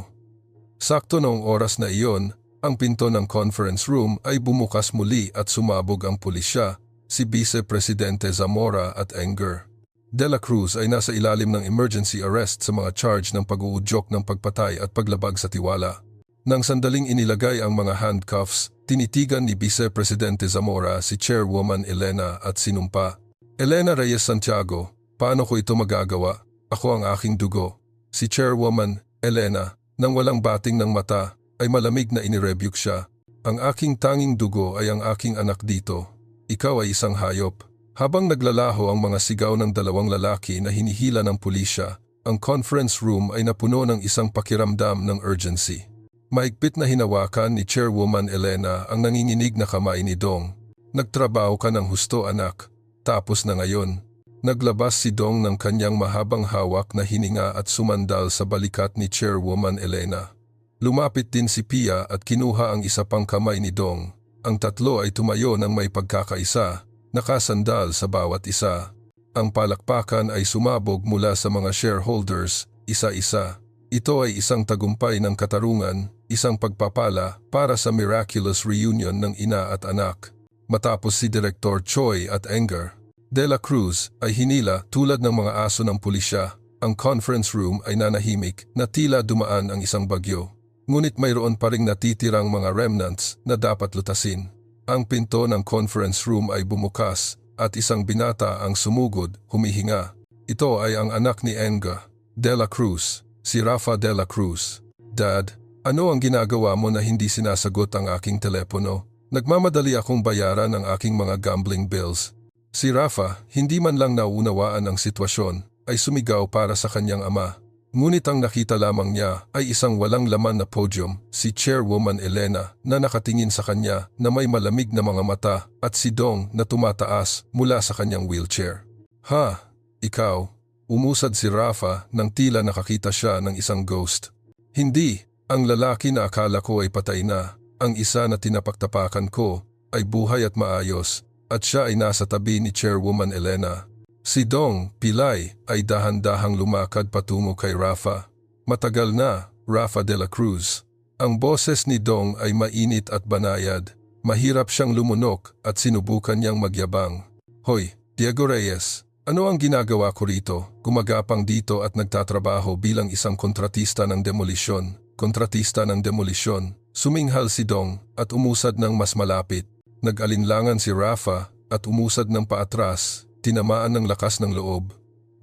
Sakto noong oras na iyon, ang pinto ng conference room ay bumukas muli at sumabog ang pulisya, si Vice Presidente Zamora at Enger. De La Cruz ay nasa ilalim ng emergency arrest sa mga charge ng pag-uudyok ng pagpatay at paglabag sa tiwala. Nang sandaling inilagay ang mga handcuffs, tinitigan ni Vice Presidente Zamora si Chairwoman Elena at sinumpa. Elena Reyes Santiago, paano ko ito magagawa? Ako ang aking dugo. Si Chairwoman Elena, nang walang bating ng mata, ay malamig na inirebuke siya. Ang aking tanging dugo ay ang aking anak dito. Ikaw ay isang hayop. Habang naglalaho ang mga sigaw ng dalawang lalaki na hinihila ng pulisya, ang conference room ay napuno ng isang pakiramdam ng urgency. Mahigpit na hinawakan ni Chairwoman Elena ang nanginginig na kamay ni Dong. Nagtrabaho ka ng husto, anak. Tapos na ngayon. Naglabas si Dong ng kanyang mahabang hawak na hininga at sumandal sa balikat ni Chairwoman Elena. Lumapit din si Pia at kinuha ang isa pang kamay ni Dong. Ang tatlo ay tumayo ng may pagkakaisa, nakasandal sa bawat isa. Ang palakpakan ay sumabog mula sa mga shareholders, isa-isa. Ito ay isang tagumpay ng katarungan, isang pagpapala para sa miraculous reunion ng ina at anak. Matapos si Director Choi at Enger, De La Cruz ay hinila tulad ng mga aso ng pulisya. Ang conference room ay nanahimik na tila dumaan ang isang bagyo. Ngunit mayroon pa ring natitirang mga remnants na dapat lutasin. Ang pinto ng conference room ay bumukas at isang binata ang sumugod, humihinga. Ito ay ang anak ni Enger, De La Cruz, si Rafa De La Cruz. Dad, ano ang ginagawa mo na hindi sinasagot ang aking telepono? Nagmamadali akong bayaran ang aking mga gambling bills. Si Rafa, hindi man lang naunawaan ang sitwasyon, ay sumigaw para sa kanyang ama. Ngunit ang nakita lamang niya ay isang walang laman na podium, si Chairwoman Elena na nakatingin sa kanya na may malamig na mga mata at si Dong na tumataas mula sa kanyang wheelchair. Ha, ikaw? Umusad si Rafa nang tila nakakita siya ng isang ghost. Hindi, ang lalaki na akala ko ay patay na. Ang isa na tinapaktapakan ko ay buhay at maayos at siya ay nasa tabi ni Chairwoman Elena. Si Dong, pilay, ay dahan-dahang lumakad patungo kay Rafa. Matagal na, Rafa De La Cruz. Ang boses ni Dong ay mainit at banayad. Mahirap siyang lumunok at sinubukan niyang magyabang. Hoy, Diego Reyes, ano ang ginagawa ko rito? Gumagapang dito at nagtatrabaho bilang isang kontratista ng demolisyon. Kontratista ng demolisyon. Suminghal si Dong at umusad ng mas malapit. Nag-alinlangan si Rafa at umusad ng paatras. tinamaan ng lakas ng loob.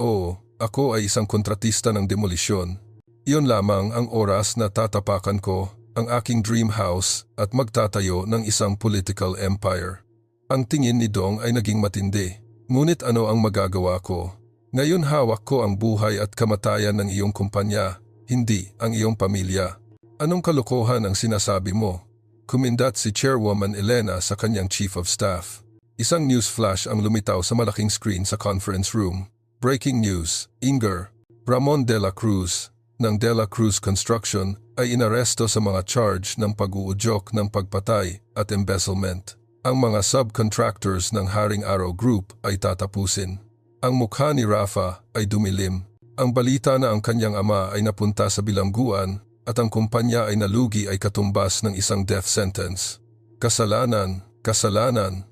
Oo, ako ay isang kontratista ng demolisyon. Iyon lamang ang oras na tatapakan ko ang aking dream house at magtatayo ng isang political empire. Ang tingin ni Dong ay naging matindi. Ngunit ano ang magagawa ko? Ngayon hawak ko ang buhay at kamatayan ng iyong kumpanya, hindi ang iyong pamilya. Anong kalokohan ang sinasabi mo? Kumindat si Chairwoman Elena sa kanyang Chief of Staff. Isang news flash ang lumitaw sa malaking screen sa conference room. Breaking news, Inger, Ramon de la Cruz, ng De La Cruz Construction ay inaresto sa mga charge ng pag-uudyok ng pagpatay at embezzlement. Ang mga subcontractors ng Haring Araw Group ay tatapusin. Ang mukha ni Rafa ay dumilim. Ang balita na ang kanyang ama ay napunta sa bilangguan at ang kumpanya ay nalugi ay katumbas ng isang death sentence. Kasalanan, kasalanan.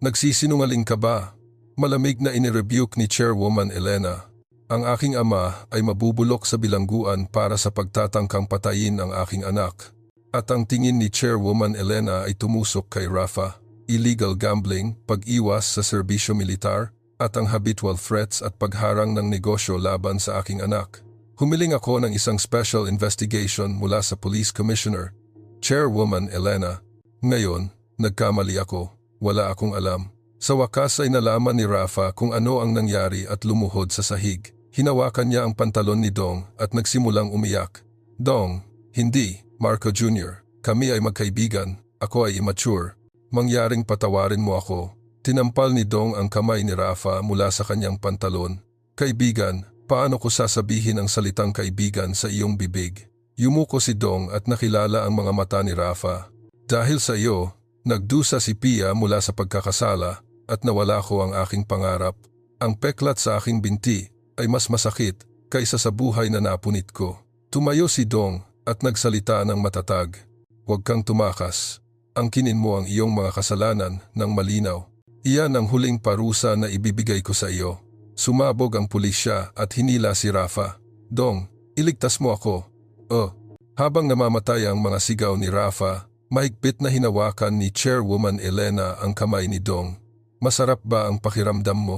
Nagsisinungaling ka ba? Malamig na inirebuke ni Chairwoman Elena. Ang aking ama ay mabubulok sa bilangguan para sa pagtatangkang patayin ang aking anak. At ang tingin ni Chairwoman Elena ay tumusok kay Rafa. Illegal gambling, pag-iwas sa serbisyo militar, at ang habitual threats at pagharang ng negosyo laban sa aking anak. Humiling ako ng isang special investigation mula sa Police Commissioner, Chairwoman Elena. Ngayon, nagkamali ako. Wala akong alam. Sa wakas ay nalaman ni Rafa kung ano ang nangyari at lumuhod sa sahig. Hinawakan niya ang pantalon ni Dong at nagsimulang umiyak. Dong, hindi, Marco Jr. Kami ay magkaibigan. Ako ay immature. Mangyaring patawarin mo ako. Tinampal ni Dong ang kamay ni Rafa mula sa kanyang pantalon. Kaibigan, paano ko sasabihin ang salitang kaibigan sa iyong bibig? Yumuko si Dong at nakilala ang mga mata ni Rafa. Dahil sa iyo, nagdusa si Pia mula sa pagkakasala at nawala ko ang aking pangarap. Ang peklat sa aking binti ay mas masakit kaysa sa buhay na napunit ko. Tumayo si Dong at nagsalita ng matatag. Huwag kang tumakas. Angkinin mo ang iyong mga kasalanan ng malinaw. Iyan ang huling parusa na ibibigay ko sa iyo. Sumabog ang pulisya at hinila si Rafa. Dong, iligtas mo ako. Habang namamatay ang mga sigaw ni Rafa, mahigpit na hinawakan ni Chairwoman Elena ang kamay ni Dong. Masarap ba ang pakiramdam mo?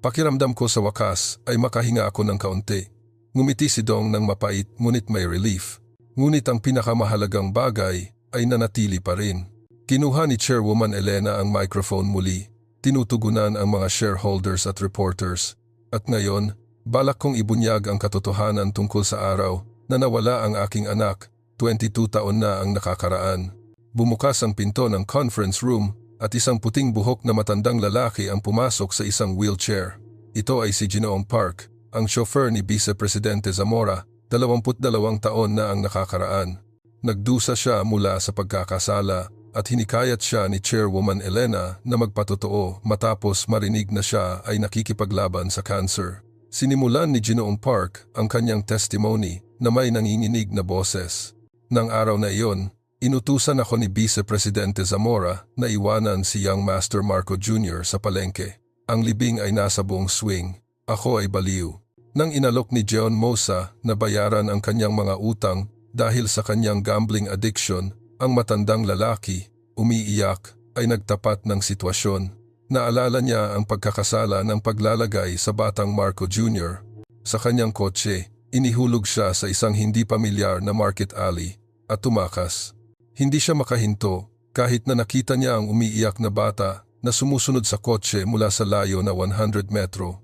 Pakiramdam ko sa wakas ay makahinga ako ng kaunti. Ngumiti si Dong ng mapait ngunit may relief. Ngunit ang pinakamahalagang bagay ay nanatili pa rin. Kinuha ni Chairwoman Elena ang microphone muli. Tinutugunan ang mga shareholders at reporters. At ngayon, balak kong ibunyag ang katotohanan tungkol sa araw na nawala ang aking anak. 22 taon na ang nakakaraan. Bumukas ang pinto ng conference room at isang puting buhok na matandang lalaki ang pumasok sa isang wheelchair. Ito ay si Ginoong Park, ang chauffeur ni Vice Presidente Zamora, 22 taon na ang nakakaraan. Nagdusa siya mula sa pagkakasala at hinikayat siya ni Chairwoman Elena na magpatotoo matapos marinig na siya ay nakikipaglaban sa cancer. Sinimulan ni Ginoong Park ang kanyang testimony na may nanginginig na boses. Nang araw na iyon, inutusan ako ni Vice Presidente Zamora na iwanan si Young Master Marco Jr. sa palengke. Ang libing ay nasa buong swing. Ako ay baliw. Nang inalok ni John Mosa na bayaran ang kanyang mga utang dahil sa kanyang gambling addiction, ang matandang lalaki, umiiyak, ay nagtapat ng sitwasyon. Naalala niya ang pagkakasala ng paglalagay sa batang Marco Jr. Sa kanyang kotse, inihulog siya sa isang hindi pamilyar na market alley at tumakas. Hindi siya makahinto kahit na nakita niya ang umiiyak na bata na sumusunod sa kotse mula sa layo na 100 metro.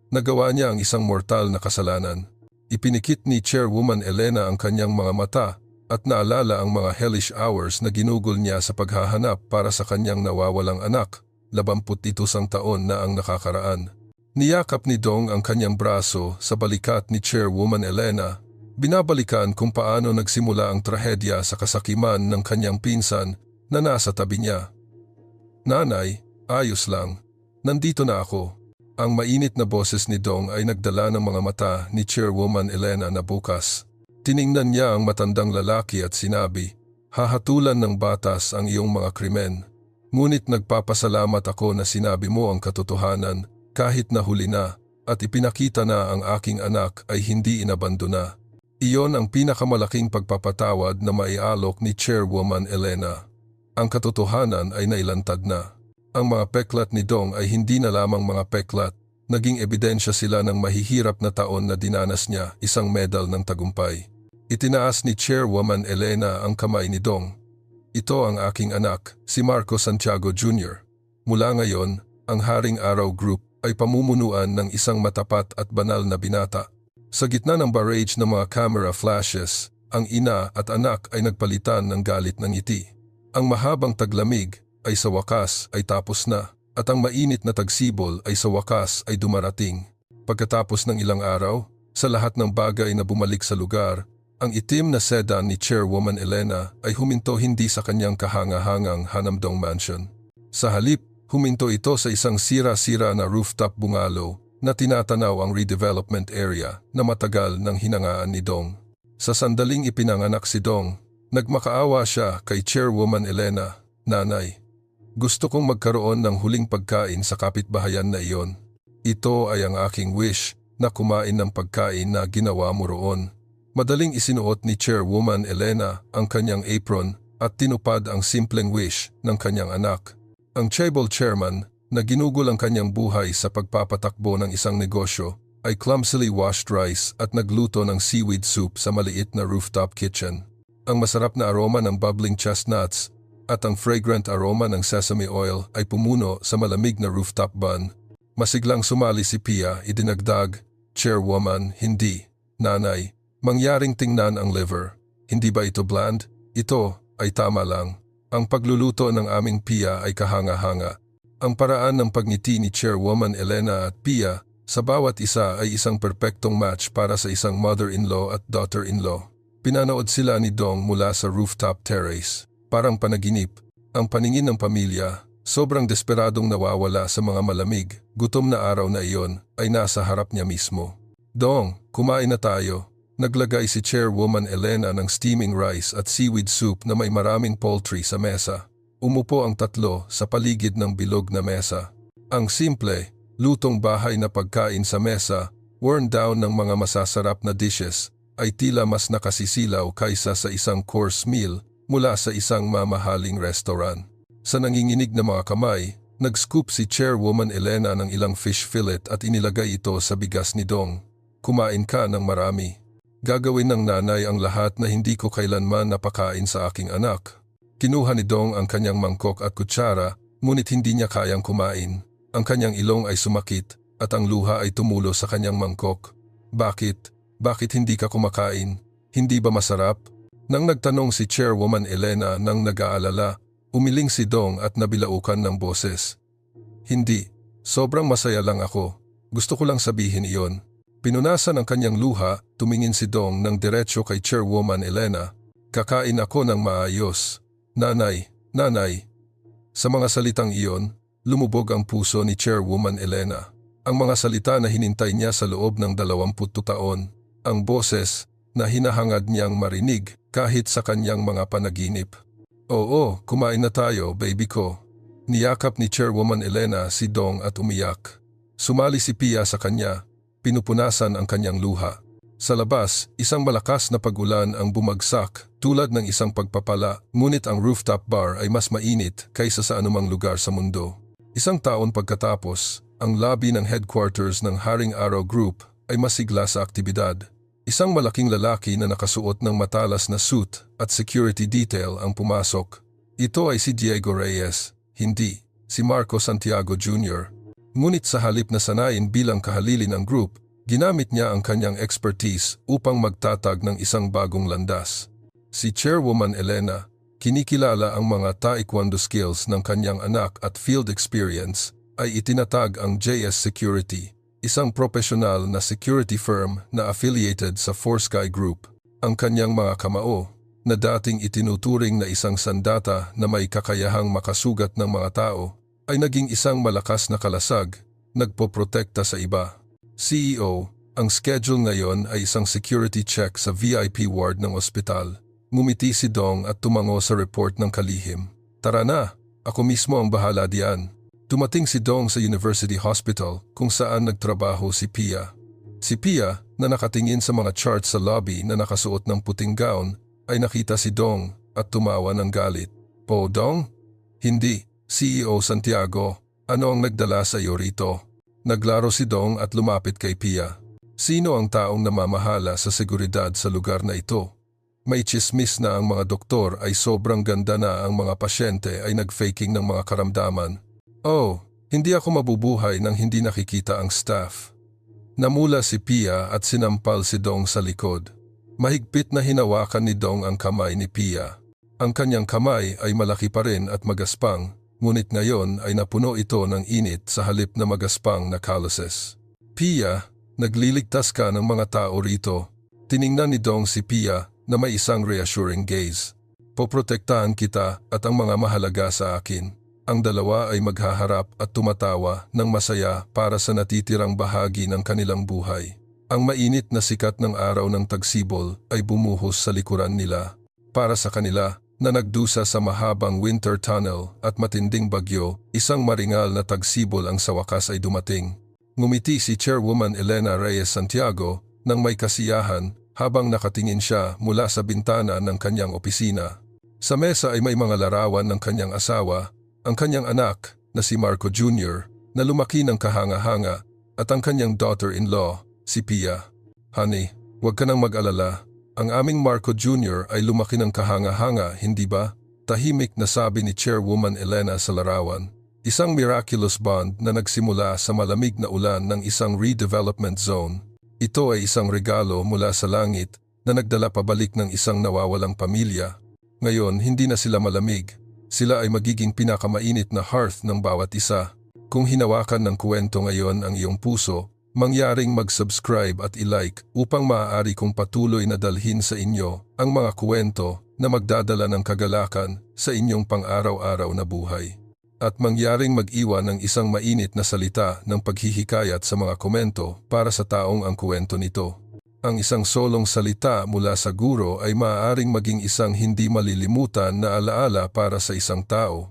Nagawa niya ang isang mortal na kasalanan. Ipinikit ni Chairwoman Elena ang kanyang mga mata at naalala ang mga hellish hours na ginugol niya sa paghahanap para sa kanyang nawawalang anak, 21 taon na ang nakakaraan. Niyakap ni Dong ang kanyang braso sa balikat ni Chairwoman Elena. Binabalikan kung paano nagsimula ang trahedya sa kasakiman ng kanyang pinsan na nasa tabi niya. Nanay, ayos lang. Nandito na ako. Ang mainit na boses ni Dong ay nagdala ng mga mata ni Chairwoman Elena na bukas. Tiningnan niya ang matandang lalaki at sinabi, "Hahatulan ng batas ang iyong mga krimen. Ngunit nagpapasalamat ako na sinabi mo ang katotohanan kahit nahuli na at ipinakita na ang aking anak ay hindi inabandona." Iyon ang pinakamalaking pagpapatawad na maialok ni Chairwoman Elena. Ang katotohanan ay nailantad na. Ang mga peklat ni Dong ay hindi na lamang mga peklat, naging ebidensya sila ng mahihirap na taon na dinanas niya, isang medal ng tagumpay. Itinaas ni Chairwoman Elena ang kamay ni Dong. Ito ang aking anak, si Marco Santiago Jr. Mula ngayon, ang Haring Araw Group ay pamumunuan ng isang matapat at banal na binata. Sa gitna ng barrage ng mga camera flashes, ang ina at anak ay nagpalitan ng galit ng ngiti. Ang mahabang taglamig ay sa wakas ay tapos na, at ang mainit na tagsibol ay sa wakas ay dumarating. Pagkatapos ng ilang araw, sa lahat ng bagay na bumalik sa lugar, ang itim na sedan ni Chairwoman Elena ay huminto hindi sa kanyang kahanga-hangang Hanamdong Mansion. Sa halip, huminto ito sa isang sira-sira na rooftop bungalow na tinatanaw ang redevelopment area na matagal ng hinangaan ni Dong. Sa sandaling ipinanganak si Dong, nagmakaawa siya kay Chairwoman Elena, "Nanay, gusto kong magkaroon ng huling pagkain sa kapitbahayan na iyon. Ito ay ang aking wish na kumain ng pagkain na ginawa mo roon." Madaling isinuot ni Chairwoman Elena ang kanyang apron at tinupad ang simpleng wish ng kanyang anak. Ang Chaebol chairman na ginugol ang kanyang buhay sa pagpapatakbo ng isang negosyo ay clumsily washed rice at nagluto ng seaweed soup sa maliit na rooftop kitchen. Ang masarap na aroma ng bubbling chestnuts at ang fragrant aroma ng sesame oil ay pumuno sa malamig na rooftop bun. Masiglang sumali si Pia, idinagdag, "Chairwoman, hindi. Nanay, mangyaring tingnan ang liver. Hindi ba ito bland? Ito ay tama lang. Ang pagluluto ng aming Pia ay kahanga-hanga." Ang paraan ng pagngiti ni Chairwoman Elena at Pia sa bawat isa ay isang perpektong match para sa isang mother-in-law at daughter-in-law. Pinanood sila ni Dong mula sa rooftop terrace. Parang panaginip, ang paningin ng pamilya, sobrang desperadong nawawala sa mga malamig, gutom na araw na iyon, ay nasa harap niya mismo. "Dong, kumain na tayo." Naglagay si Chairwoman Elena ng steaming rice at seaweed soup na may maraming poultry sa mesa. Umupo ang tatlo sa paligid ng bilog na mesa. Ang simple, lutong bahay na pagkain sa mesa, worn down ng mga masasarap na dishes, ay tila mas nakasisilaw kaysa sa isang course meal mula sa isang mamahaling restaurant. Sa nanginginig na mga kamay, nag-scoop si Chairwoman Elena ng ilang fish fillet at inilagay ito sa bigas ni Dong. "Kumain ka ng marami. Gagawin ng nanay ang lahat na hindi ko kailanman napakain sa aking anak." Kinuha ni Dong ang kanyang mangkok at kutsara, ngunit hindi niya kayang kumain. Ang kanyang ilong ay sumakit at ang luha ay tumulo sa kanyang mangkok. "Bakit? Bakit hindi ka kumakain? Hindi ba masarap?" Nang nagtanong si Chairwoman Elena nang nag-aalala, umiling si Dong at nabilaukan ng boses. "Hindi. Sobrang masaya lang ako. Gusto ko lang sabihin iyon." Pinunasan ang kanyang luha, tumingin si Dong ng diretsyo kay Chairwoman Elena. "Kakain ako ng maayos. Nanay, nanay." Sa mga salitang iyon, lumubog ang puso ni Chairwoman Elena. Ang mga salita na hinintay niya sa loob ng 20 taon. Ang boses na hinahangad niyang marinig kahit sa kanyang mga panaginip. "Oo, kumain na tayo, baby ko." Niyakap ni Chairwoman Elena si Dong at umiyak. Sumali si Pia sa kanya, pinupunasan ang kanyang luha. Sa labas, isang malakas na pag-ulan ang bumagsak tulad ng isang pagpapala, ngunit ang rooftop bar ay mas mainit kaysa sa anumang lugar sa mundo. Isang taon pagkatapos, ang lobby ng headquarters ng Haring Araw Group ay masigla sa aktibidad. Isang malaking lalaki na nakasuot ng matalas na suit at security detail ang pumasok. Ito ay si Diego Reyes, hindi si Marco Santiago Jr. Ngunit sa halip na sanayin bilang kahalili ng group, ginamit niya ang kanyang expertise upang magtatag ng isang bagong landas. Si Chairwoman Elena, kinikilala ang mga taekwondo skills ng kanyang anak at field experience, ay itinatag ang JS Security, isang profesional na security firm na affiliated sa Four-Sky Group. Ang kanyang mga kamao, na dating itinuturing na isang sandata na may kakayahang makasugat ng mga tao, ay naging isang malakas na kalasag, nagpoprotekta sa iba. CEO, ang schedule ngayon ay isang security check sa VIP ward ng ospital. Ngumiti si Dong at tumango sa report ng kalihim. "Tara na, ako mismo ang bahala diyan." Tumating si Dong sa University Hospital kung saan nagtrabaho si Pia. Si Pia, na nakatingin sa mga charts sa lobby na nakasuot ng puting gown, ay nakita si Dong at tumawa ng galit. "Po, Dong? Hindi, CEO Santiago, ano ang nagdala sa iyo rito? Naglaro si Dong at lumapit kay Pia. Sino ang taong namamahala sa seguridad sa lugar na ito? May chismis na ang mga doktor ay sobrang ganda na ang mga pasyente ay nag-faking ng mga karamdaman. Oh, hindi ako mabubuhay nang hindi nakikita ang staff. Namula si Pia at sinampal si Dong sa likod. Mahigpit na hinawakan ni Dong ang kamay ni Pia. Ang kanyang kamay ay malaki pa rin at magaspang, ngunit ngayon ay napuno ito ng init sa halip na magaspang na calluses. Pia, nagliligtas ka ng mga tao rito. Tiningnan ni Dong si Pia na may isang reassuring gaze. Poprotektahan kita at ang mga mahalaga sa akin. Ang dalawa ay maghaharap at tumatawa ng masaya para sa natitirang bahagi ng kanilang buhay. Ang mainit na sikat ng araw ng tagsibol ay bumuhos sa likuran nila. Para sa kanila, na nagdusa sa mahabang winter tunnel at matinding bagyo, isang maringal na tagsibol ang sa wakas ay dumating. Ngumiti si Chairwoman Elena Reyes Santiago nang may kasiyahan habang nakatingin siya mula sa bintana ng kanyang opisina. Sa mesa ay may mga larawan ng kanyang asawa, ang kanyang anak na si Marco Jr. na lumaki ng kahanga-hanga at ang kanyang daughter-in-law, si Pia. Honey, huwag ka nang mag-alala. Ang aming Marco Jr. ay lumaki ng kahanga-hanga, hindi ba? Tahimik na sabi ni Chairwoman Elena sa larawan. Isang miraculous bond na nagsimula sa malamig na ulan ng isang redevelopment zone. Ito ay isang regalo mula sa langit na nagdala pabalik ng isang nawawalang pamilya. Ngayon, hindi na sila malamig. Sila ay magiging pinakamainit na hearth ng bawat isa. Kung hinawakan ng kwento ngayon ang iyong puso, mangyaring mag-subscribe at i-like upang maaari kong patuloy na dalhin sa inyo ang mga kwento na magdadala ng kagalakan sa inyong pang-araw-araw na buhay. At mangyaring mag-iwan ng isang mainit na salita ng paghihikayat sa mga komento para sa taong ang kwento nito. Ang isang solong salita mula sa guro ay maaaring maging isang hindi malilimutan na alaala para sa isang tao.